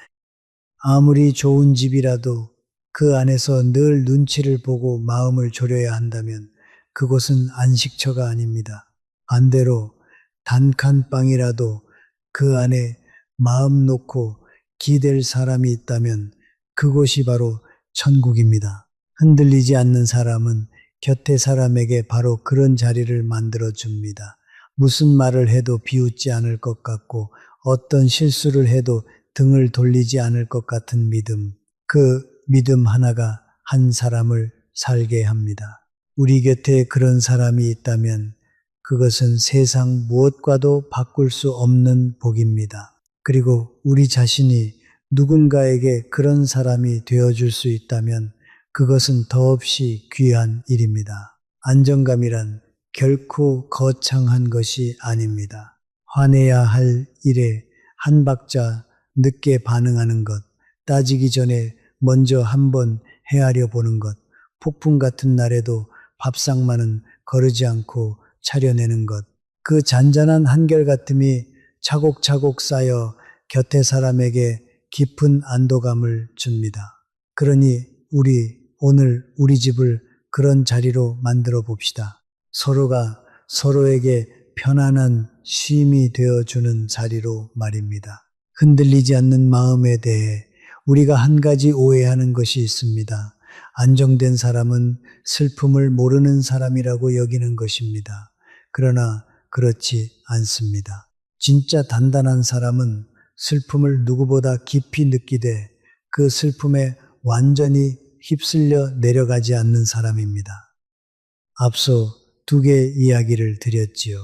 아무리 좋은 집이라도 그 안에서 늘 눈치를 보고 마음을 졸여야 한다면 그곳은 안식처가 아닙니다. 반대로 단칸방이라도 그 안에 마음 놓고 기댈 사람이 있다면 그곳이 바로 천국입니다. 흔들리지 않는 사람은 곁에 사람에게 바로 그런 자리를 만들어 줍니다. 무슨 말을 해도 비웃지 않을 것 같고 어떤 실수를 해도 등을 돌리지 않을 것 같은 믿음. 그 믿음 하나가 한 사람을 살게 합니다. 우리 곁에 그런 사람이 있다면 그것은 세상 무엇과도 바꿀 수 없는 복입니다. 그리고 우리 자신이 누군가에게 그런 사람이 되어줄 수 있다면 그것은 더없이 귀한 일입니다. 안정감이란 결코 거창한 것이 아닙니다. 화내야 할 일에 한 박자 늦게 반응하는 것, 따지기 전에 먼저 한번 헤아려 보는 것, 폭풍 같은 날에도 밥상만은 거르지 않고 차려내는 것, 그 잔잔한 한결같음이 차곡차곡 쌓여 곁에 사람에게 깊은 안도감을 줍니다. 그러니 오늘 우리 집을 그런 자리로 만들어 봅시다. 서로가 서로에게 편안한 쉼이 되어주는 자리로 말입니다. 흔들리지 않는 마음에 대해 우리가 한 가지 오해하는 것이 있습니다. 안정된 사람은 슬픔을 모르는 사람이라고 여기는 것입니다. 그러나 그렇지 않습니다. 진짜 단단한 사람은 슬픔을 누구보다 깊이 느끼되 그 슬픔에 완전히 휩쓸려 내려가지 않는 사람입니다. 앞서 두 개의 이야기를 드렸지요.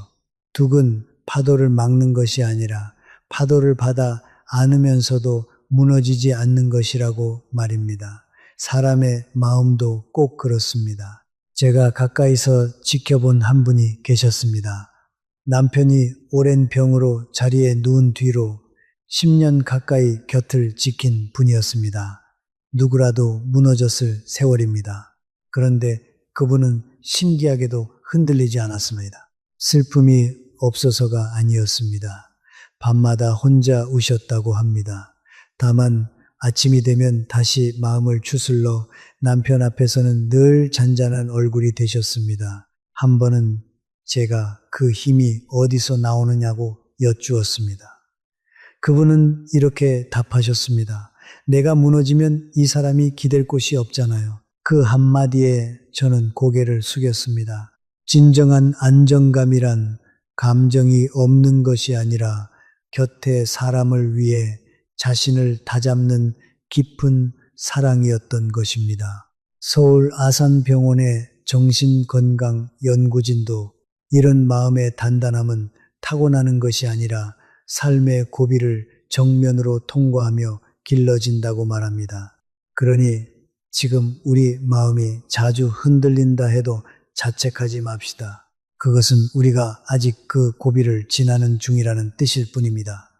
둑은 파도를 막는 것이 아니라 파도를 받아 안으면서도 무너지지 않는 것이라고 말입니다. 사람의 마음도 꼭 그렇습니다. 제가 가까이서 지켜본 한 분이 계셨습니다. 남편이 오랜 병으로 자리에 누운 뒤로 10년 가까이 곁을 지킨 분이었습니다. 누구라도 무너졌을 세월입니다. 그런데 그분은 신기하게도 흔들리지 않았습니다. 슬픔이 없어서가 아니었습니다. 밤마다 혼자 우셨다고 합니다. 다만 아침이 되면 다시 마음을 추슬러 남편 앞에서는 늘 잔잔한 얼굴이 되셨습니다. 한 번은 제가 그 힘이 어디서 나오느냐고 여쭈었습니다. 그분은 이렇게 답하셨습니다. 내가 무너지면 이 사람이 기댈 곳이 없잖아요. 그 한마디에 저는 고개를 숙였습니다. 진정한 안정감이란 감정이 없는 것이 아니라 곁에 사람을 위해 자신을 다잡는 깊은 사랑이었던 것입니다. 서울 아산병원의 정신건강연구진도 이런 마음의 단단함은 타고나는 것이 아니라 삶의 고비를 정면으로 통과하며 길러진다고 말합니다. 그러니 지금 우리 마음이 자주 흔들린다 해도 자책하지 맙시다. 그것은 우리가 아직 그 고비를 지나는 중이라는 뜻일 뿐입니다.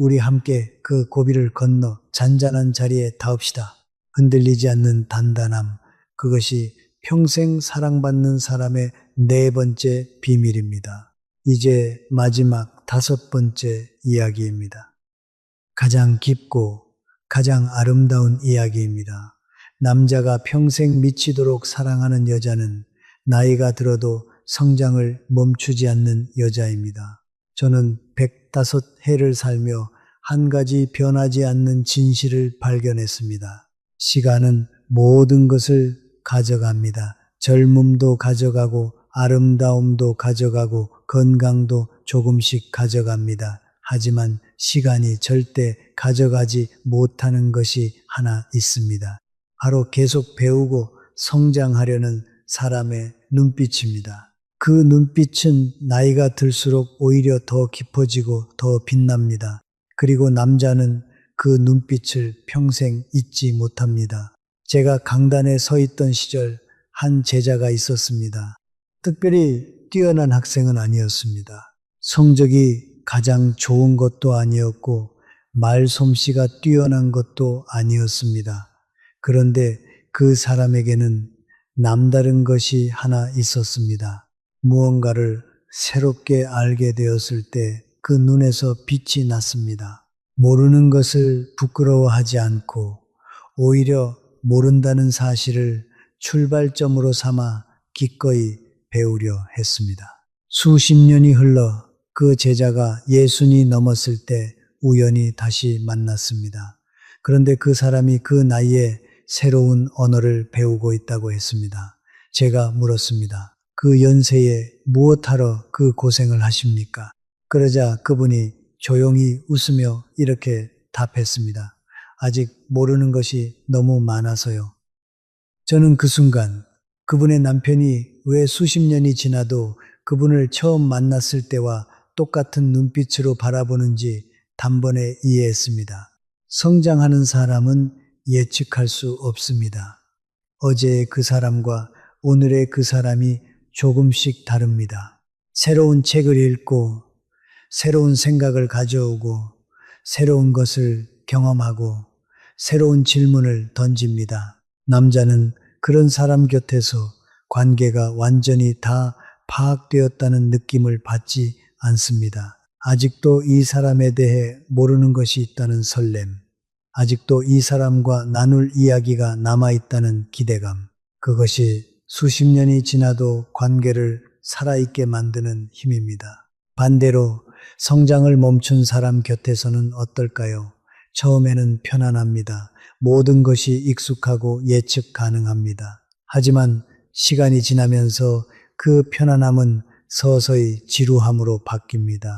우리 함께 그 고비를 건너 잔잔한 자리에 닿읍시다. 흔들리지 않는 단단함, 그것이 평생 사랑받는 사람의 네 번째 비밀입니다. 이제 마지막 다섯 번째 이야기입니다. 가장 깊고 가장 아름다운 이야기입니다. 남자가 평생 미치도록 사랑하는 여자는 나이가 들어도 성장을 멈추지 않는 여자입니다. 저는 105해를 살며 한 가지 변하지 않는 진실을 발견했습니다. 시간은 모든 것을 가져갑니다. 젊음도 가져가고 아름다움도 가져가고 건강도 조금씩 가져갑니다. 하지만 시간이 절대 가져가지 못하는 것이 하나 있습니다. 바로 계속 배우고 성장하려는 사람의 눈빛입니다. 그 눈빛은 나이가 들수록 오히려 더 깊어지고 더 빛납니다. 그리고 남자는 그 눈빛을 평생 잊지 못합니다. 제가 강단에 서 있던 시절 한 제자가 있었습니다. 특별히 뛰어난 학생은 아니었습니다. 성적이 가장 좋은 것도 아니었고 말솜씨가 뛰어난 것도 아니었습니다. 그런데 그 사람에게는 남다른 것이 하나 있었습니다. 무언가를 새롭게 알게 되었을 때 그 눈에서 빛이 났습니다. 모르는 것을 부끄러워하지 않고 오히려 모른다는 사실을 출발점으로 삼아 기꺼이 배우려 했습니다. 수십 년이 흘러 그 제자가 60이 넘었을 때 우연히 다시 만났습니다. 그런데 그 사람이 그 나이에 새로운 언어를 배우고 있다고 했습니다. 제가 물었습니다. 그 연세에 무엇하러 그 고생을 하십니까? 그러자 그분이 조용히 웃으며 이렇게 답했습니다. 아직 모르는 것이 너무 많아서요. 저는 그 순간 그분의 남편이 왜 수십 년이 지나도 그분을 처음 만났을 때와 똑같은 눈빛으로 바라보는지 단번에 이해했습니다. 성장하는 사람은 예측할 수 없습니다. 어제의 그 사람과 오늘의 그 사람이 조금씩 다릅니다. 새로운 책을 읽고 새로운 생각을 가져오고 새로운 것을 경험하고 새로운 질문을 던집니다. 남자는 그런 사람 곁에서 관계가 완전히 다 파악되었다는 느낌을 받지 않습니다. 아직도 이 사람에 대해 모르는 것이 있다는 설렘, 아직도 이 사람과 나눌 이야기가 남아있다는 기대감, 그것이 수십 년이 지나도 관계를 살아있게 만드는 힘입니다. 반대로 성장을 멈춘 사람 곁에서는 어떨까요? 처음에는 편안합니다. 모든 것이 익숙하고 예측 가능합니다. 하지만 시간이 지나면서 그 편안함은 서서히 지루함으로 바뀝니다.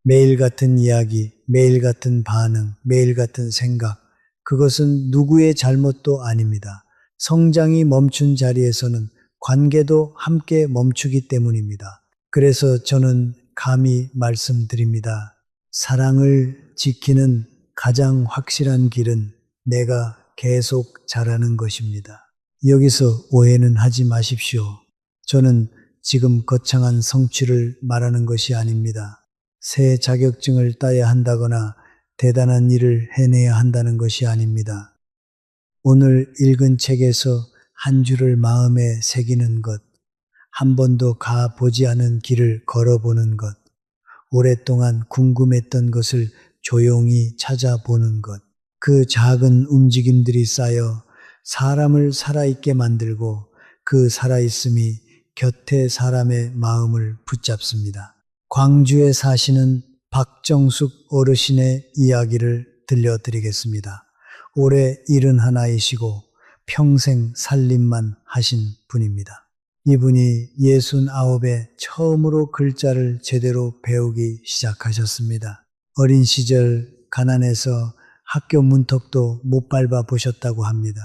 매일 같은 이야기, 매일 같은 반응, 매일 같은 생각, 그것은 누구의 잘못도 아닙니다. 성장이 멈춘 자리에서는 관계도 함께 멈추기 때문입니다. 그래서 저는 감히 말씀드립니다. 사랑을 지키는 가장 확실한 길은 내가 계속 잘하는 것입니다. 여기서 오해는 하지 마십시오. 저는 지금 거창한 성취를 말하는 것이 아닙니다. 새 자격증을 따야 한다거나 대단한 일을 해내야 한다는 것이 아닙니다. 오늘 읽은 책에서 한 줄을 마음에 새기는 것, 한 번도 가보지 않은 길을 걸어보는 것, 오랫동안 궁금했던 것을 조용히 찾아보는 것, 그 작은 움직임들이 쌓여 사람을 살아있게 만들고 그 살아있음이 곁에 사람의 마음을 붙잡습니다. 광주에 사시는 박정숙 어르신의 이야기를 들려드리겠습니다. 올해 71이시고 평생 살림만 하신 분입니다. 이분이 69에 처음으로 글자를 제대로 배우기 시작하셨습니다. 어린 시절 가난해서 학교 문턱도 못 밟아 보셨다고 합니다.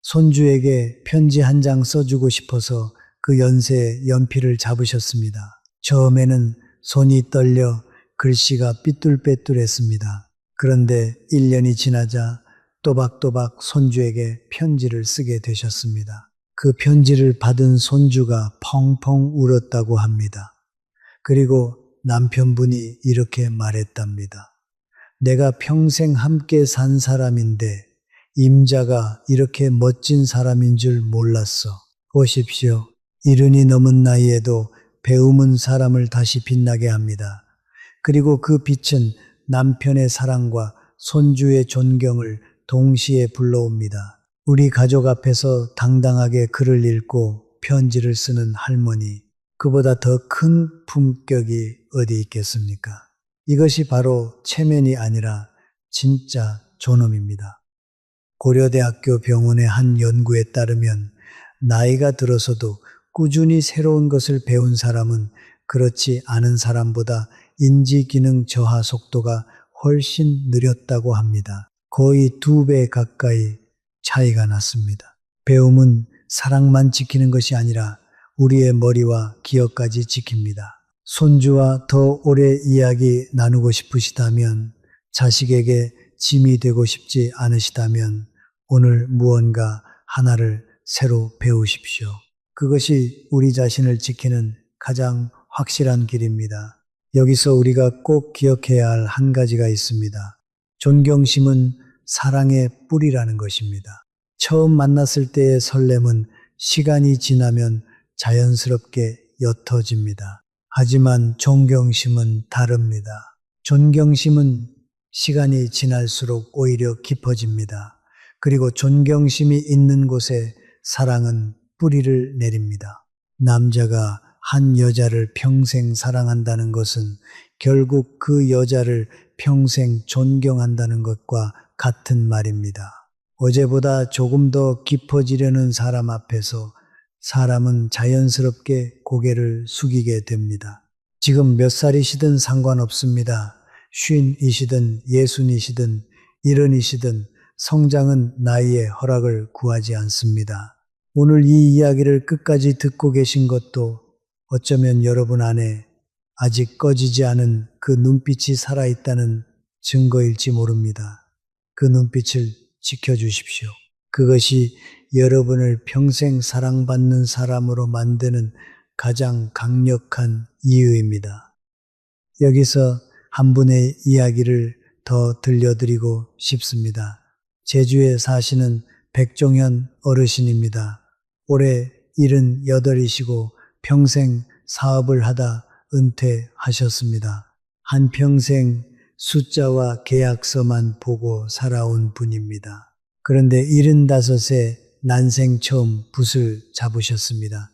손주에게 편지 한 장 써주고 싶어서 그 연세에 연필을 잡으셨습니다. 처음에는 손이 떨려 글씨가 삐뚤빼뚤했습니다. 그런데 1년이 지나자 또박또박 손주에게 편지를 쓰게 되셨습니다. 그 편지를 받은 손주가 펑펑 울었다고 합니다. 그리고 남편분이 이렇게 말했답니다. 내가 평생 함께 산 사람인데 임자가 이렇게 멋진 사람인 줄 몰랐어. 보십시오. 70이 넘은 나이에도 배움은 사람을 다시 빛나게 합니다. 그리고 그 빛은 남편의 사랑과 손주의 존경을 동시에 불러옵니다. 우리 가족 앞에서 당당하게 글을 읽고 편지를 쓰는 할머니, 그보다 더 큰 품격이 어디 있겠습니까? 이것이 바로 체면이 아니라 진짜 존엄입니다. 고려대학교 병원의 한 연구에 따르면 나이가 들어서도 꾸준히 새로운 것을 배운 사람은 그렇지 않은 사람보다 인지기능 저하 속도가 훨씬 느렸다고 합니다. 거의 2배 가까이 차이가 났습니다. 배움은 사랑만 지키는 것이 아니라 우리의 머리와 기억까지 지킵니다. 손주와 더 오래 이야기 나누고 싶으시다면, 자식에게 짐이 되고 싶지 않으시다면 오늘 무언가 하나를 새로 배우십시오. 그것이 우리 자신을 지키는 가장 확실한 길입니다. 여기서 우리가 꼭 기억해야 할 한 가지가 있습니다. 존경심은 사랑의 뿌리라는 것입니다. 처음 만났을 때의 설렘은 시간이 지나면 자연스럽게 옅어집니다. 하지만 존경심은 다릅니다. 존경심은 시간이 지날수록 오히려 깊어집니다. 그리고 존경심이 있는 곳에 사랑은 뿌리를 내립니다. 남자가 한 여자를 평생 사랑한다는 것은 결국 그 여자를 평생 존경한다는 것과 같은 말입니다. 어제보다 조금 더 깊어지려는 사람 앞에서 사람은 자연스럽게 고개를 숙이게 됩니다. 지금 몇 살이시든 상관없습니다. 50이시든 60이시든 이른이시든 성장은 나이의 허락을 구하지 않습니다. 오늘 이 이야기를 끝까지 듣고 계신 것도 어쩌면 여러분 안에 아직 꺼지지 않은 그 눈빛이 살아있다는 증거일지 모릅니다. 그 눈빛을 지켜주십시오. 그것이 여러분을 평생 사랑받는 사람으로 만드는 가장 강력한 이유입니다. 여기서 한 분의 이야기를 더 들려드리고 싶습니다. 제주에 사시는 백종현 어르신입니다. 올해 78이시고 평생 사업을 하다 은퇴하셨습니다. 한평생 숫자와 계약서만 보고 살아온 분입니다. 그런데 75세 난생 처음 붓을 잡으셨습니다.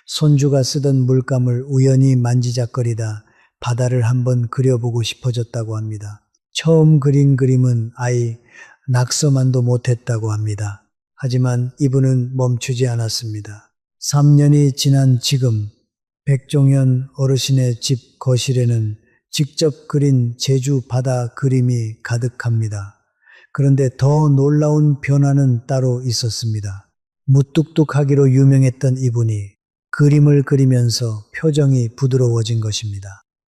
손주가 쓰던 물감을 우연히 만지작거리다 바다를 한번 그려보고 싶어졌다고 합니다. 처음 그린 그림은 아이 낙서만도 못했다고 합니다. 하지만 이분은 멈추지 않았습니다. 3년이 지난 지금 백종현 어르신의 집 거실에는 직접 그린 제주 바다 그림이 가득합니다. 그런데 더 놀라운 변화는 따로 있었습니다. 무뚝뚝하기로 유명했던 이분이 그림을 그리면서 표정이 부드러워진 것입니다.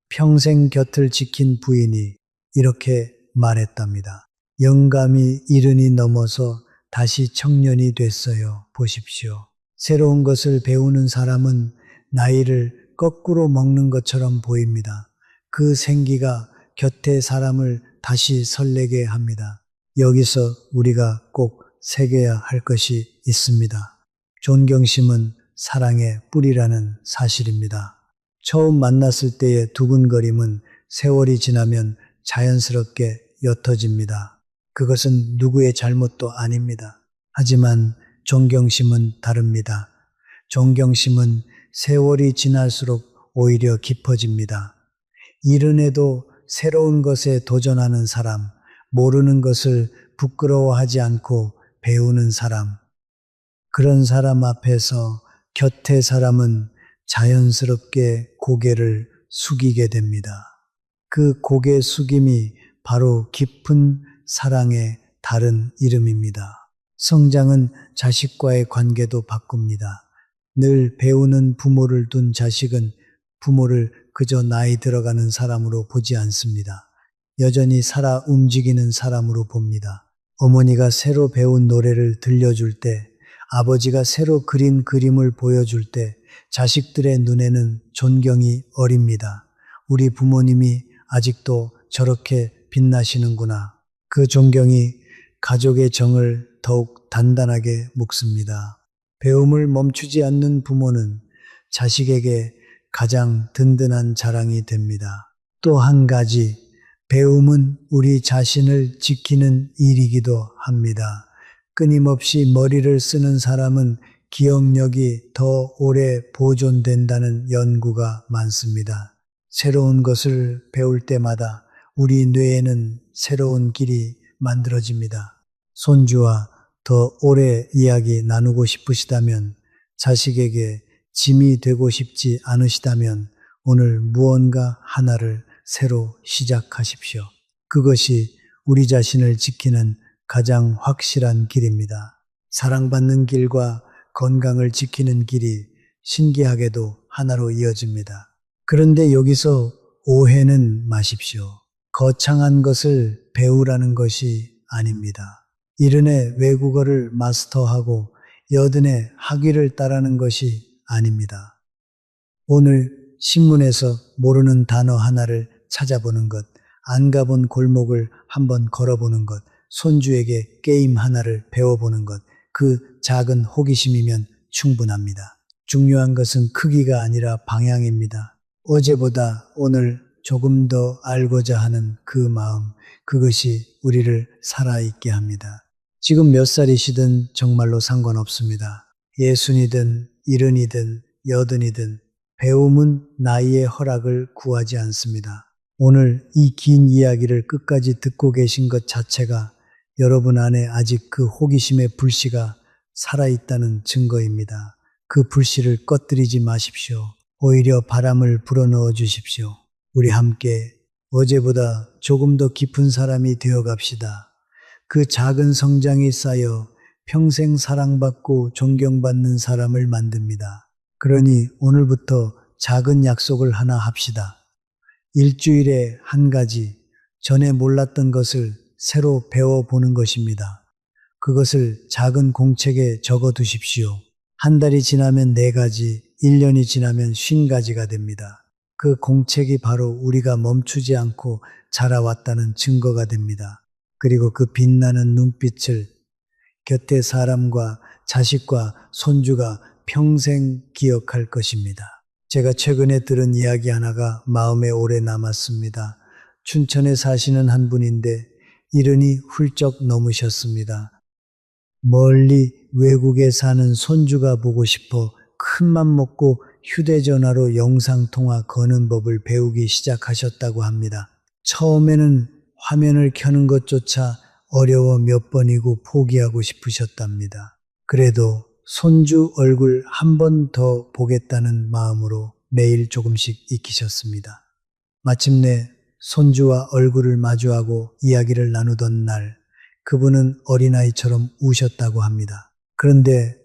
평생 곁을 지킨 부인이 이렇게 말했답니다. 영감이 70이 넘어서 다시 청년이 됐어요. 보십시오. 새로운 것을 배우는 사람은 나이를 거꾸로 먹는 것처럼 보입니다. 그 생기가 곁에 사람을 다시 설레게 합니다. 여기서 우리가 꼭 새겨야 할 것이 있습니다. 존경심은 사랑의 뿌리라는 사실입니다. 처음 만났을 때의 두근거림은 세월이 지나면 자연스럽게 옅어집니다. 그것은 누구의 잘못도 아닙니다. 하지만 존경심은 다릅니다. 존경심은 세월이 지날수록 오히려 깊어집니다. 이른에도 새로운 것에 도전하는 사람, 모르는 것을 부끄러워하지 않고 배우는 사람, 그런 사람 앞에서 곁의 사람은 자연스럽게 고개를 숙이게 됩니다. 그 고개 숙임이 바로 깊은 사랑의 다른 이름입니다. 성장은 자식과의 관계도 바꿉니다. 늘 배우는 부모를 둔 자식은 부모를 그저 나이 들어가는 사람으로 보지 않습니다. 여전히 살아 움직이는 사람으로 봅니다. 어머니가 새로 배운 노래를 들려줄 때, 아버지가 새로 그린 그림을 보여줄 때 자식들의 눈에는 존경이 어립니다. 우리 부모님이 아직도 저렇게 빛나시는구나. 그 존경이 가족의 정을 더욱 단단하게 묶습니다. 배움을 멈추지 않는 부모는 자식에게 가장 든든한 자랑이 됩니다. 또 한 가지, 배움은 우리 자신을 지키는 일이기도 합니다. 끊임없이 머리를 쓰는 사람은 기억력이 더 오래 보존된다는 연구가 많습니다. 새로운 것을 배울 때마다 우리 뇌에는 새로운 길이 만들어집니다. 손주와 더 오래 이야기 나누고 싶으시다면, 자식에게 짐이 되고 싶지 않으시다면 오늘 무언가 하나를 새로 시작하십시오. 그것이 우리 자신을 지키는 가장 확실한 길입니다. 사랑받는 길과 건강을 지키는 길이 신기하게도 하나로 이어집니다. 그런데 여기서 오해는 마십시오. 거창한 것을 배우라는 것이 아닙니다. 이른에 외국어를 마스터하고 여든에 학위를 따라는 것이 아닙니다. 오늘 신문에서 모르는 단어 하나를 찾아보는 것, 안 가본 골목을 한번 걸어보는 것, 손주에게 게임 하나를 배워보는 것, 그 작은 호기심이면 충분합니다. 중요한 것은 크기가 아니라 방향입니다. 어제보다 오늘 조금 더 알고자 하는 그 마음, 그것이 우리를 살아있게 합니다. 지금 몇 살이시든 정말로 상관없습니다. 60이든 70이든 80이든 배움은 나이의 허락을 구하지 않습니다. 오늘 이 긴 이야기를 끝까지 듣고 계신 것 자체가 여러분 안에 아직 그 호기심의 불씨가 살아있다는 증거입니다. 그 불씨를 꺼뜨리지 마십시오. 오히려 바람을 불어넣어 주십시오. 우리 함께 어제보다 조금 더 깊은 사람이 되어 갑시다. 그 작은 성장이 쌓여 평생 사랑받고 존경받는 사람을 만듭니다. 그러니 오늘부터 작은 약속을 하나 합시다. 일주일에 한 가지 전에 몰랐던 것을 새로 배워보는 것입니다. 그것을 작은 공책에 적어 두십시오. 한 달이 지나면 4가지, 1년이 지나면 50가지가 됩니다. 그 공책이 바로 우리가 멈추지 않고 자라왔다는 증거가 됩니다. 그리고 그 빛나는 눈빛을 곁에 사람과 자식과 손주가 평생 기억할 것입니다. 제가 최근에 들은 이야기 하나가 마음에 오래 남았습니다. 춘천에 사시는 한 분인데 70이 훌쩍 넘으셨습니다. 멀리 외국에 사는 손주가 보고 싶어 큰맘 먹고 휴대전화로 영상통화 거는 법을 배우기 시작하셨다고 합니다. 처음에는 화면을 켜는 것조차 어려워 몇 번이고 포기하고 싶으셨답니다. 그래도 손주 얼굴 한 번 더 보겠다는 마음으로 매일 조금씩 익히셨습니다. 마침내 손주와 얼굴을 마주하고 이야기를 나누던 날, 그분은 어린아이처럼 우셨다고 합니다. 그런데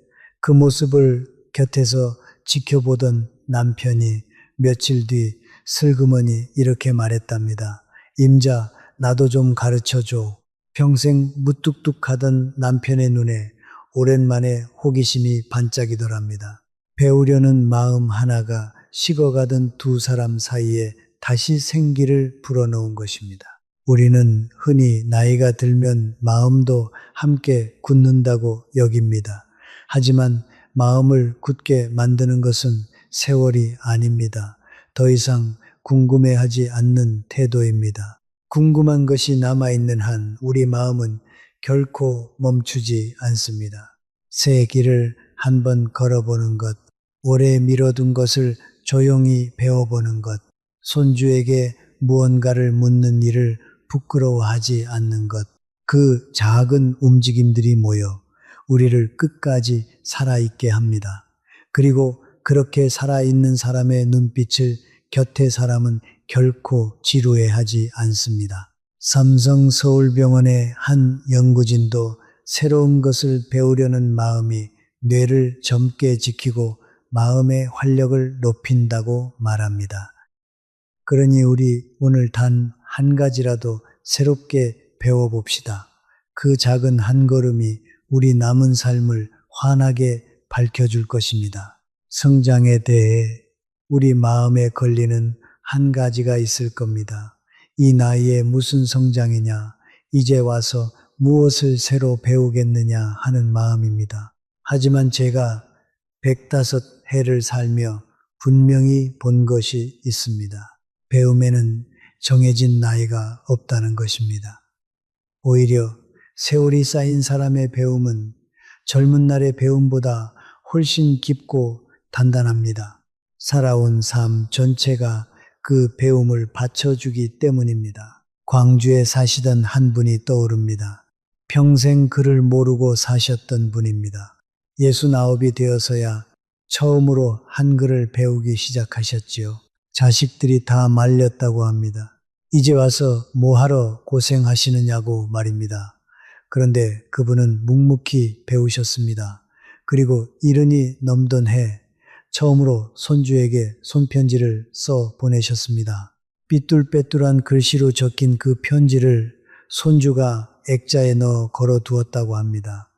그 모습을 곁에서 지켜보던 남편이 며칠 뒤 슬그머니 이렇게 말했답니다. 임자, 나도 좀 가르쳐줘. 평생 무뚝뚝하던 남편의 눈에 오랜만에 호기심이 반짝이더랍니다. 배우려는 마음 하나가 식어가던 두 사람 사이에 다시 생기를 불어넣은 것입니다. 우리는 흔히 나이가 들면 마음도 함께 굳는다고 여깁니다. 하지만 마음을 굳게 만드는 것은 세월이 아닙니다. 더 이상 궁금해하지 않는 태도입니다. 궁금한 것이 남아있는 한 우리 마음은 결코 멈추지 않습니다. 새 길을 한번 걸어보는 것, 오래 미뤄둔 것을 조용히 배워보는 것, 손주에게 무언가를 묻는 일을 부끄러워하지 않는 것, 그 작은 움직임들이 모여 우리를 끝까지 살아있게 합니다. 그리고 그렇게 살아있는 사람의 눈빛을 곁의 사람은 결코 지루해하지 않습니다. 삼성 서울병원의 한 연구진도 새로운 것을 배우려는 마음이 뇌를 젊게 지키고 마음의 활력을 높인다고 말합니다. 그러니 우리 오늘 단 한 가지라도 새롭게 배워봅시다. 그 작은 한 걸음이 우리 남은 삶을 환하게 밝혀줄 것입니다. 성장에 대해 우리 마음에 걸리는 한 가지가 있을 겁니다. 이 나이에 무슨 성장이냐, 이제 와서 무엇을 새로 배우겠느냐 하는 마음입니다. 하지만 제가 105해를 살며 분명히 본 것이 있습니다. 배움에는 정해진 나이가 없다는 것입니다. 오히려 세월이 쌓인 사람의 배움은 젊은 날의 배움보다 훨씬 깊고 단단합니다. 살아온 삶 전체가 그 배움을 받쳐주기 때문입니다. 광주에 사시던 한 분이 떠오릅니다. 평생 글을 모르고 사셨던 분입니다. 69이 되어서야 처음으로 한글을 배우기 시작하셨지요. 자식들이 다 말렸다고 합니다. 이제 와서 뭐하러 고생하시느냐고 말입니다. 그런데 그분은 묵묵히 배우셨습니다. 그리고 70이 넘던 해 처음으로 손주에게 손편지를 써 보내셨습니다. 삐뚤빼뚤한 글씨로 적힌 그 편지를 손주가 액자에 넣어 걸어두었다고 합니다.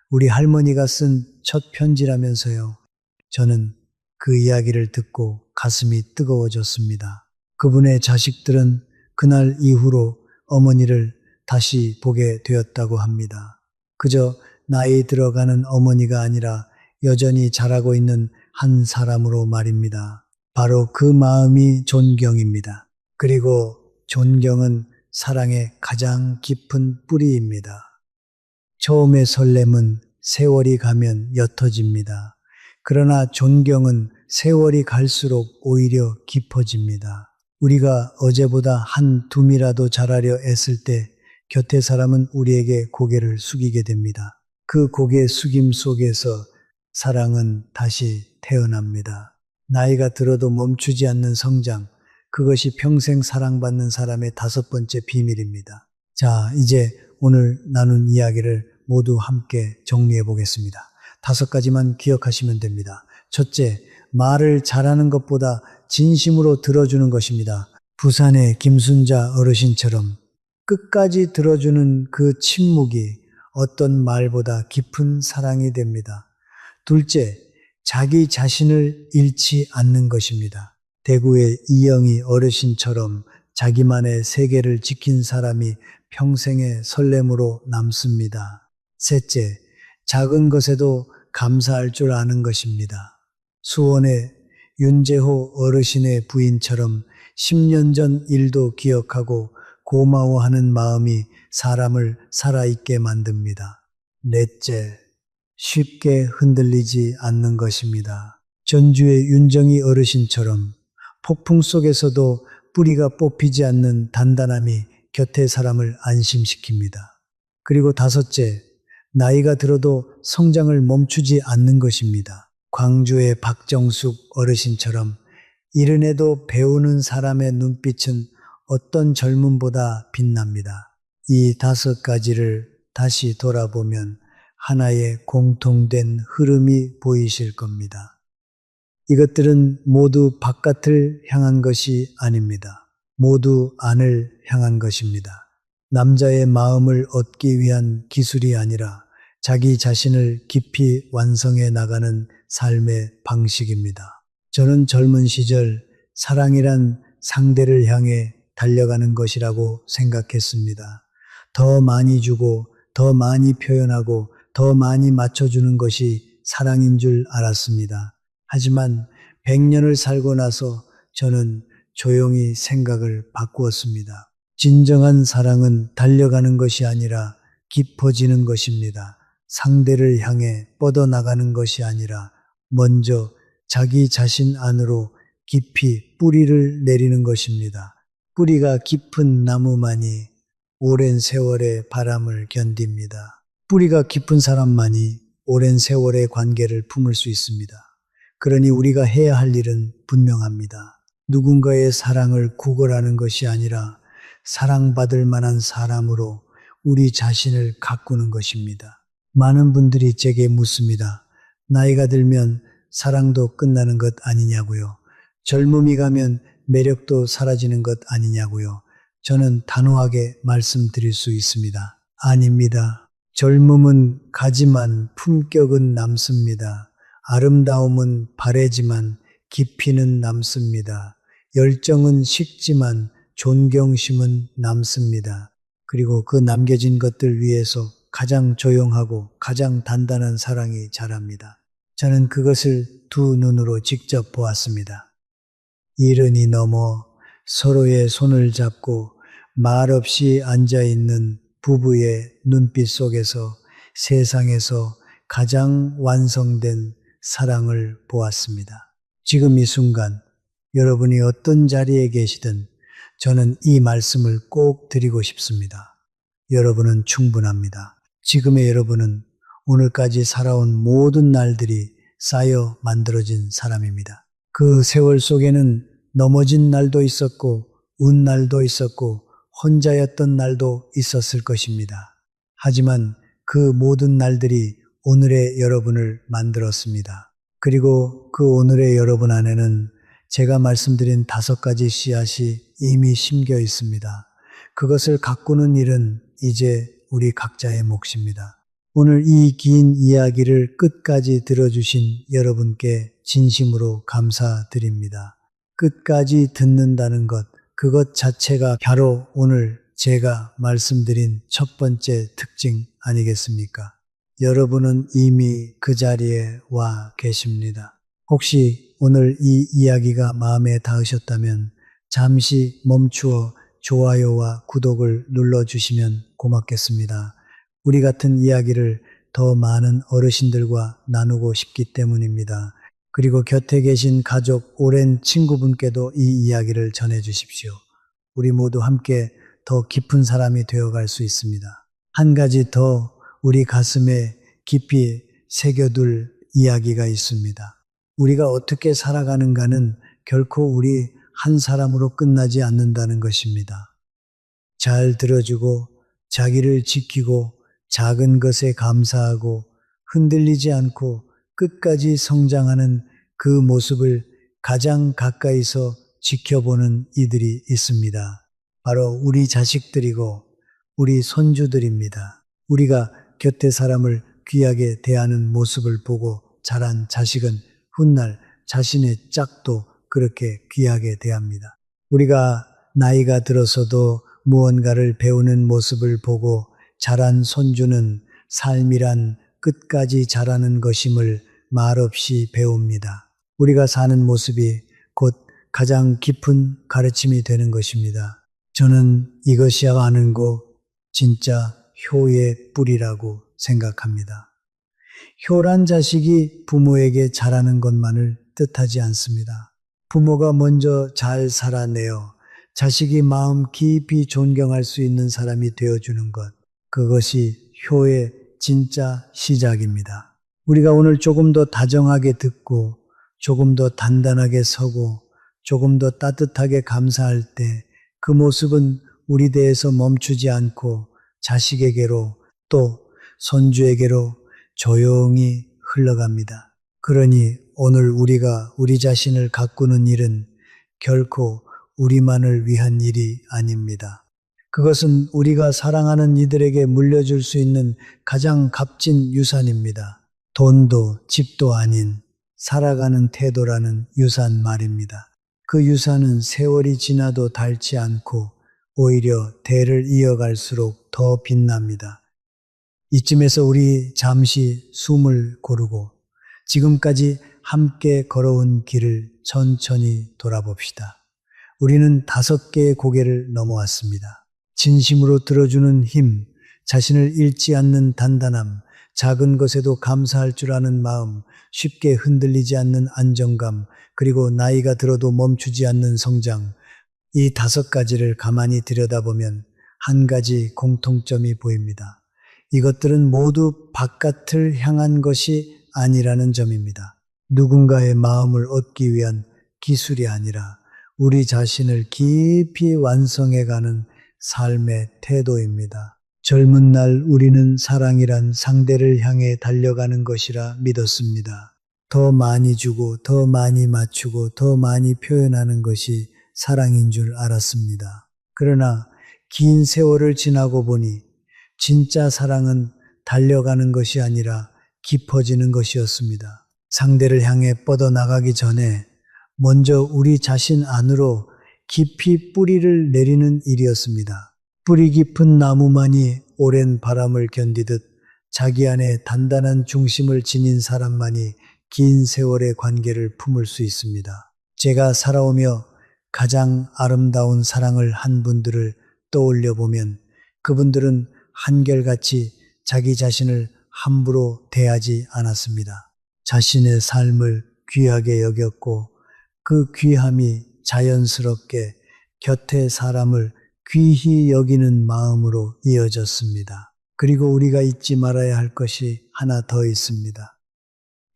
우리 할머니가 쓴 첫 편지라면서요. 저는 그 이야기를 듣고 가슴이 뜨거워졌습니다. 그분의 자식들은 그날 이후로 어머니를 다시 보게 되었다고 합니다. 그저 나이 들어가는 어머니가 아니라 여전히 자라고 있는 한 사람으로 말입니다. 바로 그 마음이 존경입니다. 그리고 존경은 사랑의 가장 깊은 뿌리입니다. 처음의 설렘은 세월이 가면 옅어집니다. 그러나 존경은 세월이 갈수록 오히려 깊어집니다. 우리가 어제보다 한 둠이라도 잘하려 애쓸 때 곁의 사람은 우리에게 고개를 숙이게 됩니다. 그 고개 숙임 속에서 사랑은 다시 태어납니다. 나이가 들어도 멈추지 않는 성장, 그것이 평생 사랑받는 사람의 5번째 비밀입니다. 자, 이제 오늘 나눈 이야기를 모두 함께 정리해 보겠습니다. 5가지만 기억하시면 됩니다. 첫째, 말을 잘하는 것보다 진심으로 들어주는 것입니다. 부산의 김순자 어르신처럼 끝까지 들어주는 그 침묵이 어떤 말보다 깊은 사랑이 됩니다. 둘째, 자기 자신을 잃지 않는 것입니다. 대구의 이영희 어르신처럼 자기만의 세계를 지킨 사람이 평생의 설렘으로 남습니다. 셋째, 작은 것에도 감사할 줄 아는 것입니다. 수원의 윤재호 어르신의 부인처럼 10년 전 일도 기억하고 고마워하는 마음이 사람을 살아있게 만듭니다. 넷째, 쉽게 흔들리지 않는 것입니다. 전주의 윤정희 어르신처럼 폭풍 속에서도 뿌리가 뽑히지 않는 단단함이 곁에 사람을 안심시킵니다. 그리고 5째, 나이가 들어도 성장을 멈추지 않는 것입니다. 광주의 박정숙 어르신처럼 이른에도 배우는 사람의 눈빛은 어떤 젊음보다 빛납니다. 이 5가지를 다시 돌아보면 하나의 공통된 흐름이 보이실 겁니다. 이것들은 모두 바깥을 향한 것이 아닙니다. 모두 안을 향한 것입니다. 남자의 마음을 얻기 위한 기술이 아니라 자기 자신을 깊이 완성해 나가는 삶의 방식입니다. 저는 젊은 시절 사랑이란 상대를 향해 달려가는 것이라고 생각했습니다. 더 많이 주고 더 많이 표현하고 더 많이 맞춰주는 것이 사랑인 줄 알았습니다. 하지만 100년을 살고 나서 저는 조용히 생각을 바꾸었습니다. 진정한 사랑은 달려가는 것이 아니라 깊어지는 것입니다. 상대를 향해 뻗어나가는 것이 아니라 먼저 자기 자신 안으로 깊이 뿌리를 내리는 것입니다. 뿌리가 깊은 나무만이 오랜 세월의 바람을 견딥니다. 뿌리가 깊은 사람만이 오랜 세월의 관계를 품을 수 있습니다. 그러니 우리가 해야 할 일은 분명합니다. 누군가의 사랑을 구걸하는 것이 아니라 사랑받을 만한 사람으로 우리 자신을 가꾸는 것입니다. 많은 분들이 제게 묻습니다. 나이가 들면 사랑도 끝나는 것 아니냐고요. 젊음이 가면 매력도 사라지는 것 아니냐고요. 저는 단호하게 말씀드릴 수 있습니다. 아닙니다. 젊음은 가지만 품격은 남습니다. 아름다움은 바래지만 깊이는 남습니다. 열정은 식지만 존경심은 남습니다. 그리고 그 남겨진 것들 위에서 가장 조용하고 가장 단단한 사랑이 자랍니다. 저는 그것을 두 눈으로 직접 보았습니다. 이른이 넘어 서로의 손을 잡고 말없이 앉아있는 부부의 눈빛 속에서 세상에서 가장 완성된 사랑을 보았습니다. 지금 이 순간 여러분이 어떤 자리에 계시든 저는 이 말씀을 꼭 드리고 싶습니다. 여러분은 충분합니다. 지금의 여러분은 오늘까지 살아온 모든 날들이 쌓여 만들어진 사람입니다. 그 세월 속에는 넘어진 날도 있었고 운 날도 있었고 혼자였던 날도 있었을 것입니다. 하지만 그 모든 날들이 오늘의 여러분을 만들었습니다. 그리고 그 오늘의 여러분 안에는 제가 말씀드린 5가지 씨앗이 이미 심겨 있습니다. 그것을 가꾸는 일은 이제 우리 각자의 몫입니다. 오늘 이 긴 이야기를 끝까지 들어주신 여러분께 진심으로 감사드립니다. 끝까지 듣는다는 것, 그것 자체가 바로 오늘 제가 말씀드린 첫 번째 특징 아니겠습니까? 여러분은 이미 그 자리에 와 계십니다. 혹시 오늘 이 이야기가 마음에 닿으셨다면 잠시 멈추어 좋아요와 구독을 눌러주시면 고맙겠습니다. 우리 같은 이야기를 더 많은 어르신들과 나누고 싶기 때문입니다. 그리고 곁에 계신 가족, 오랜 친구분께도 이 이야기를 전해주십시오. 우리 모두 함께 더 깊은 사람이 되어갈 수 있습니다. 한 가지 더 우리 가슴에 깊이 새겨둘 이야기가 있습니다. 우리가 어떻게 살아가는가는 결코 우리 한 사람으로 끝나지 않는다는 것입니다. 잘 들어주고 자기를 지키고 작은 것에 감사하고 흔들리지 않고 끝까지 성장하는 그 모습을 가장 가까이서 지켜보는 이들이 있습니다. 바로 우리 자식들이고 우리 손주들입니다. 우리가 곁에 사람을 귀하게 대하는 모습을 보고 자란 자식은 훗날 자신의 짝도 그렇게 귀하게 대합니다. 우리가 나이가 들어서도 무언가를 배우는 모습을 보고 자란 손주는 삶이란 끝까지 자라는 것임을 말없이 배웁니다. 우리가 사는 모습이 곧 가장 깊은 가르침이 되는 것입니다. 저는 이것이야말로 진짜 효의 뿌리라고 생각합니다. 효란 자식이 부모에게 잘하는 것만을 뜻하지 않습니다. 부모가 먼저 잘 살아내어 자식이 마음 깊이 존경할 수 있는 사람이 되어주는 것, 그것이 효의 진짜 시작입니다. 우리가 오늘 조금 더 다정하게 듣고 조금 더 단단하게 서고 조금 더 따뜻하게 감사할 때 그 모습은 우리 대에서 멈추지 않고 자식에게로 또 손주에게로 조용히 흘러갑니다. 그러니 오늘 우리가 우리 자신을 가꾸는 일은 결코 우리만을 위한 일이 아닙니다. 그것은 우리가 사랑하는 이들에게 물려줄 수 있는 가장 값진 유산입니다. 돈도 집도 아닌 살아가는 태도라는 유산 말입니다. 그 유산은 세월이 지나도 닳지 않고 오히려 대를 이어갈수록 더 빛납니다. 이쯤에서 우리 잠시 숨을 고르고 지금까지 함께 걸어온 길을 천천히 돌아봅시다. 우리는 5개의 고개를 넘어왔습니다. 진심으로 들어주는 힘, 자신을 잃지 않는 단단함, 작은 것에도 감사할 줄 아는 마음, 쉽게 흔들리지 않는 안정감, 그리고 나이가 들어도 멈추지 않는 성장, 이 5가지를 가만히 들여다보면 한 가지 공통점이 보입니다. 이것들은 모두 바깥을 향한 것이 아니라는 점입니다. 누군가의 마음을 얻기 위한 기술이 아니라 우리 자신을 깊이 완성해가는 삶의 태도입니다. 젊은 날 우리는 사랑이란 상대를 향해 달려가는 것이라 믿었습니다. 더 많이 주고 더 많이 맞추고 더 많이 표현하는 것이 사랑인 줄 알았습니다. 그러나 긴 세월을 지나고 보니 진짜 사랑은 달려가는 것이 아니라 깊어지는 것이었습니다. 상대를 향해 뻗어나가기 전에 먼저 우리 자신 안으로 깊이 뿌리를 내리는 일이었습니다. 뿌리 깊은 나무만이 오랜 바람을 견디듯 자기 안에 단단한 중심을 지닌 사람만이 긴 세월의 관계를 품을 수 있습니다. 제가 살아오며 가장 아름다운 사랑을 한 분들을 떠올려 보면 그분들은 한결같이 자기 자신을 함부로 대하지 않았습니다. 자신의 삶을 귀하게 여겼고 그 귀함이 자연스럽게 곁의 사람을 귀히 여기는 마음으로 이어졌습니다. 그리고 우리가 잊지 말아야 할 것이 하나 더 있습니다.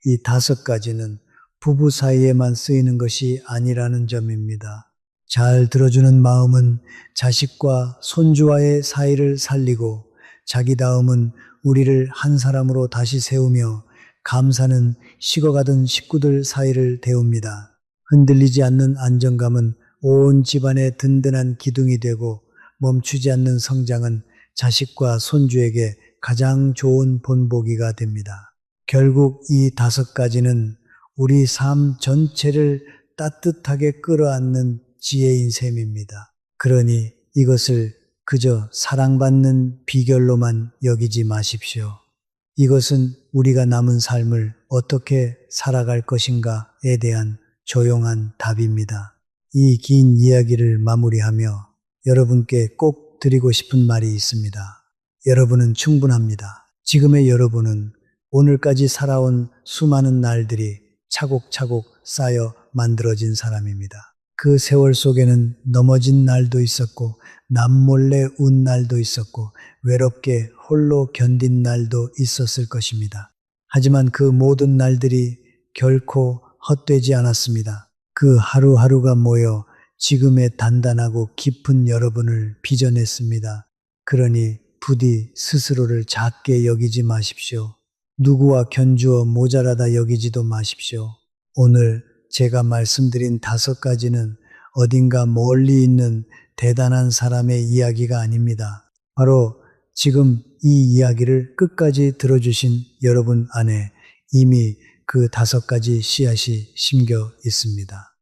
이 5가지는 부부 사이에만 쓰이는 것이 아니라는 점입니다. 잘 들어주는 마음은 자식과 손주와의 사이를 살리고 자기 다음은 우리를 한 사람으로 다시 세우며 감사는 식어가던 식구들 사이를 데웁니다. 흔들리지 않는 안정감은 온 집안의 든든한 기둥이 되고 멈추지 않는 성장은 자식과 손주에게 가장 좋은 본보기가 됩니다. 결국 이 5가지는 우리 삶 전체를 따뜻하게 끌어안는 지혜인 셈입니다. 그러니 이것을 그저 사랑받는 비결로만 여기지 마십시오. 이것은 우리가 남은 삶을 어떻게 살아갈 것인가에 대한 조용한 답입니다. 이 긴 이야기를 마무리하며 여러분께 꼭 드리고 싶은 말이 있습니다. 여러분은 충분합니다. 지금의 여러분은 오늘까지 살아온 수많은 날들이 차곡차곡 쌓여 만들어진 사람입니다. 그 세월 속에는 넘어진 날도 있었고 남몰래 운 날도 있었고 외롭게 홀로 견딘 날도 있었을 것입니다. 하지만 그 모든 날들이 결코 헛되지 않았습니다. 그 하루하루가 모여 지금의 단단하고 깊은 여러분을 빚어냈습니다. 그러니 부디 스스로를 작게 여기지 마십시오. 누구와 견주어 모자라다 여기지도 마십시오. 오늘 제가 말씀드린 5가지는 어딘가 멀리 있는 대단한 사람의 이야기가 아닙니다. 바로 지금 이 이야기를 끝까지 들어주신 여러분 안에 이미 그 5가지 씨앗이 심겨 있습니다.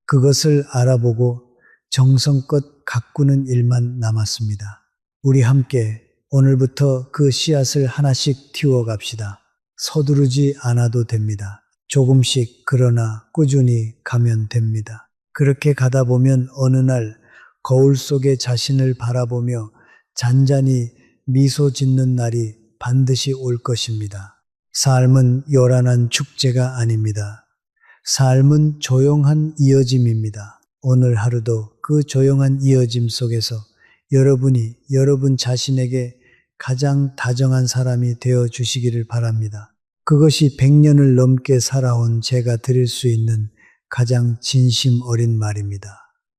그것을 알아보고 정성껏 가꾸는 일만 남았습니다. 우리 함께 오늘부터 그 씨앗을 하나씩 틔워 갑시다. 서두르지 않아도 됩니다. 조금씩 그러나 꾸준히 가면 됩니다. 그렇게 가다 보면 어느 날 거울 속에 자신을 바라보며 잔잔히 미소 짓는 날이 반드시 올 것입니다. 삶은 요란한 축제가 아닙니다. 삶은 조용한 이어짐입니다. 오늘 하루도 그 조용한 이어짐 속에서 여러분이 여러분 자신에게 가장 다정한 사람이 되어 주시기를 바랍니다. 그것이 100년을 넘게 살아온 제가 드릴 수 있는 가장 진심 어린 말입니다.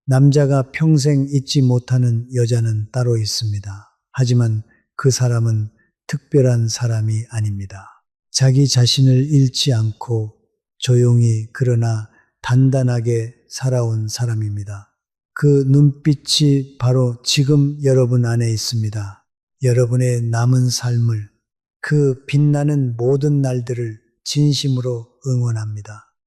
남자가 평생 잊지 못하는 여자는 따로 있습니다. 하지만 그 사람은 특별한 사람이 아닙니다. 자기 자신을 잃지 않고 조용히 그러나 단단하게 살아온 사람입니다. 그 눈빛이 바로 지금 여러분 안에 있습니다. 여러분의 남은 삶을, 그 빛나는 모든 날들을 진심으로 응원합니다.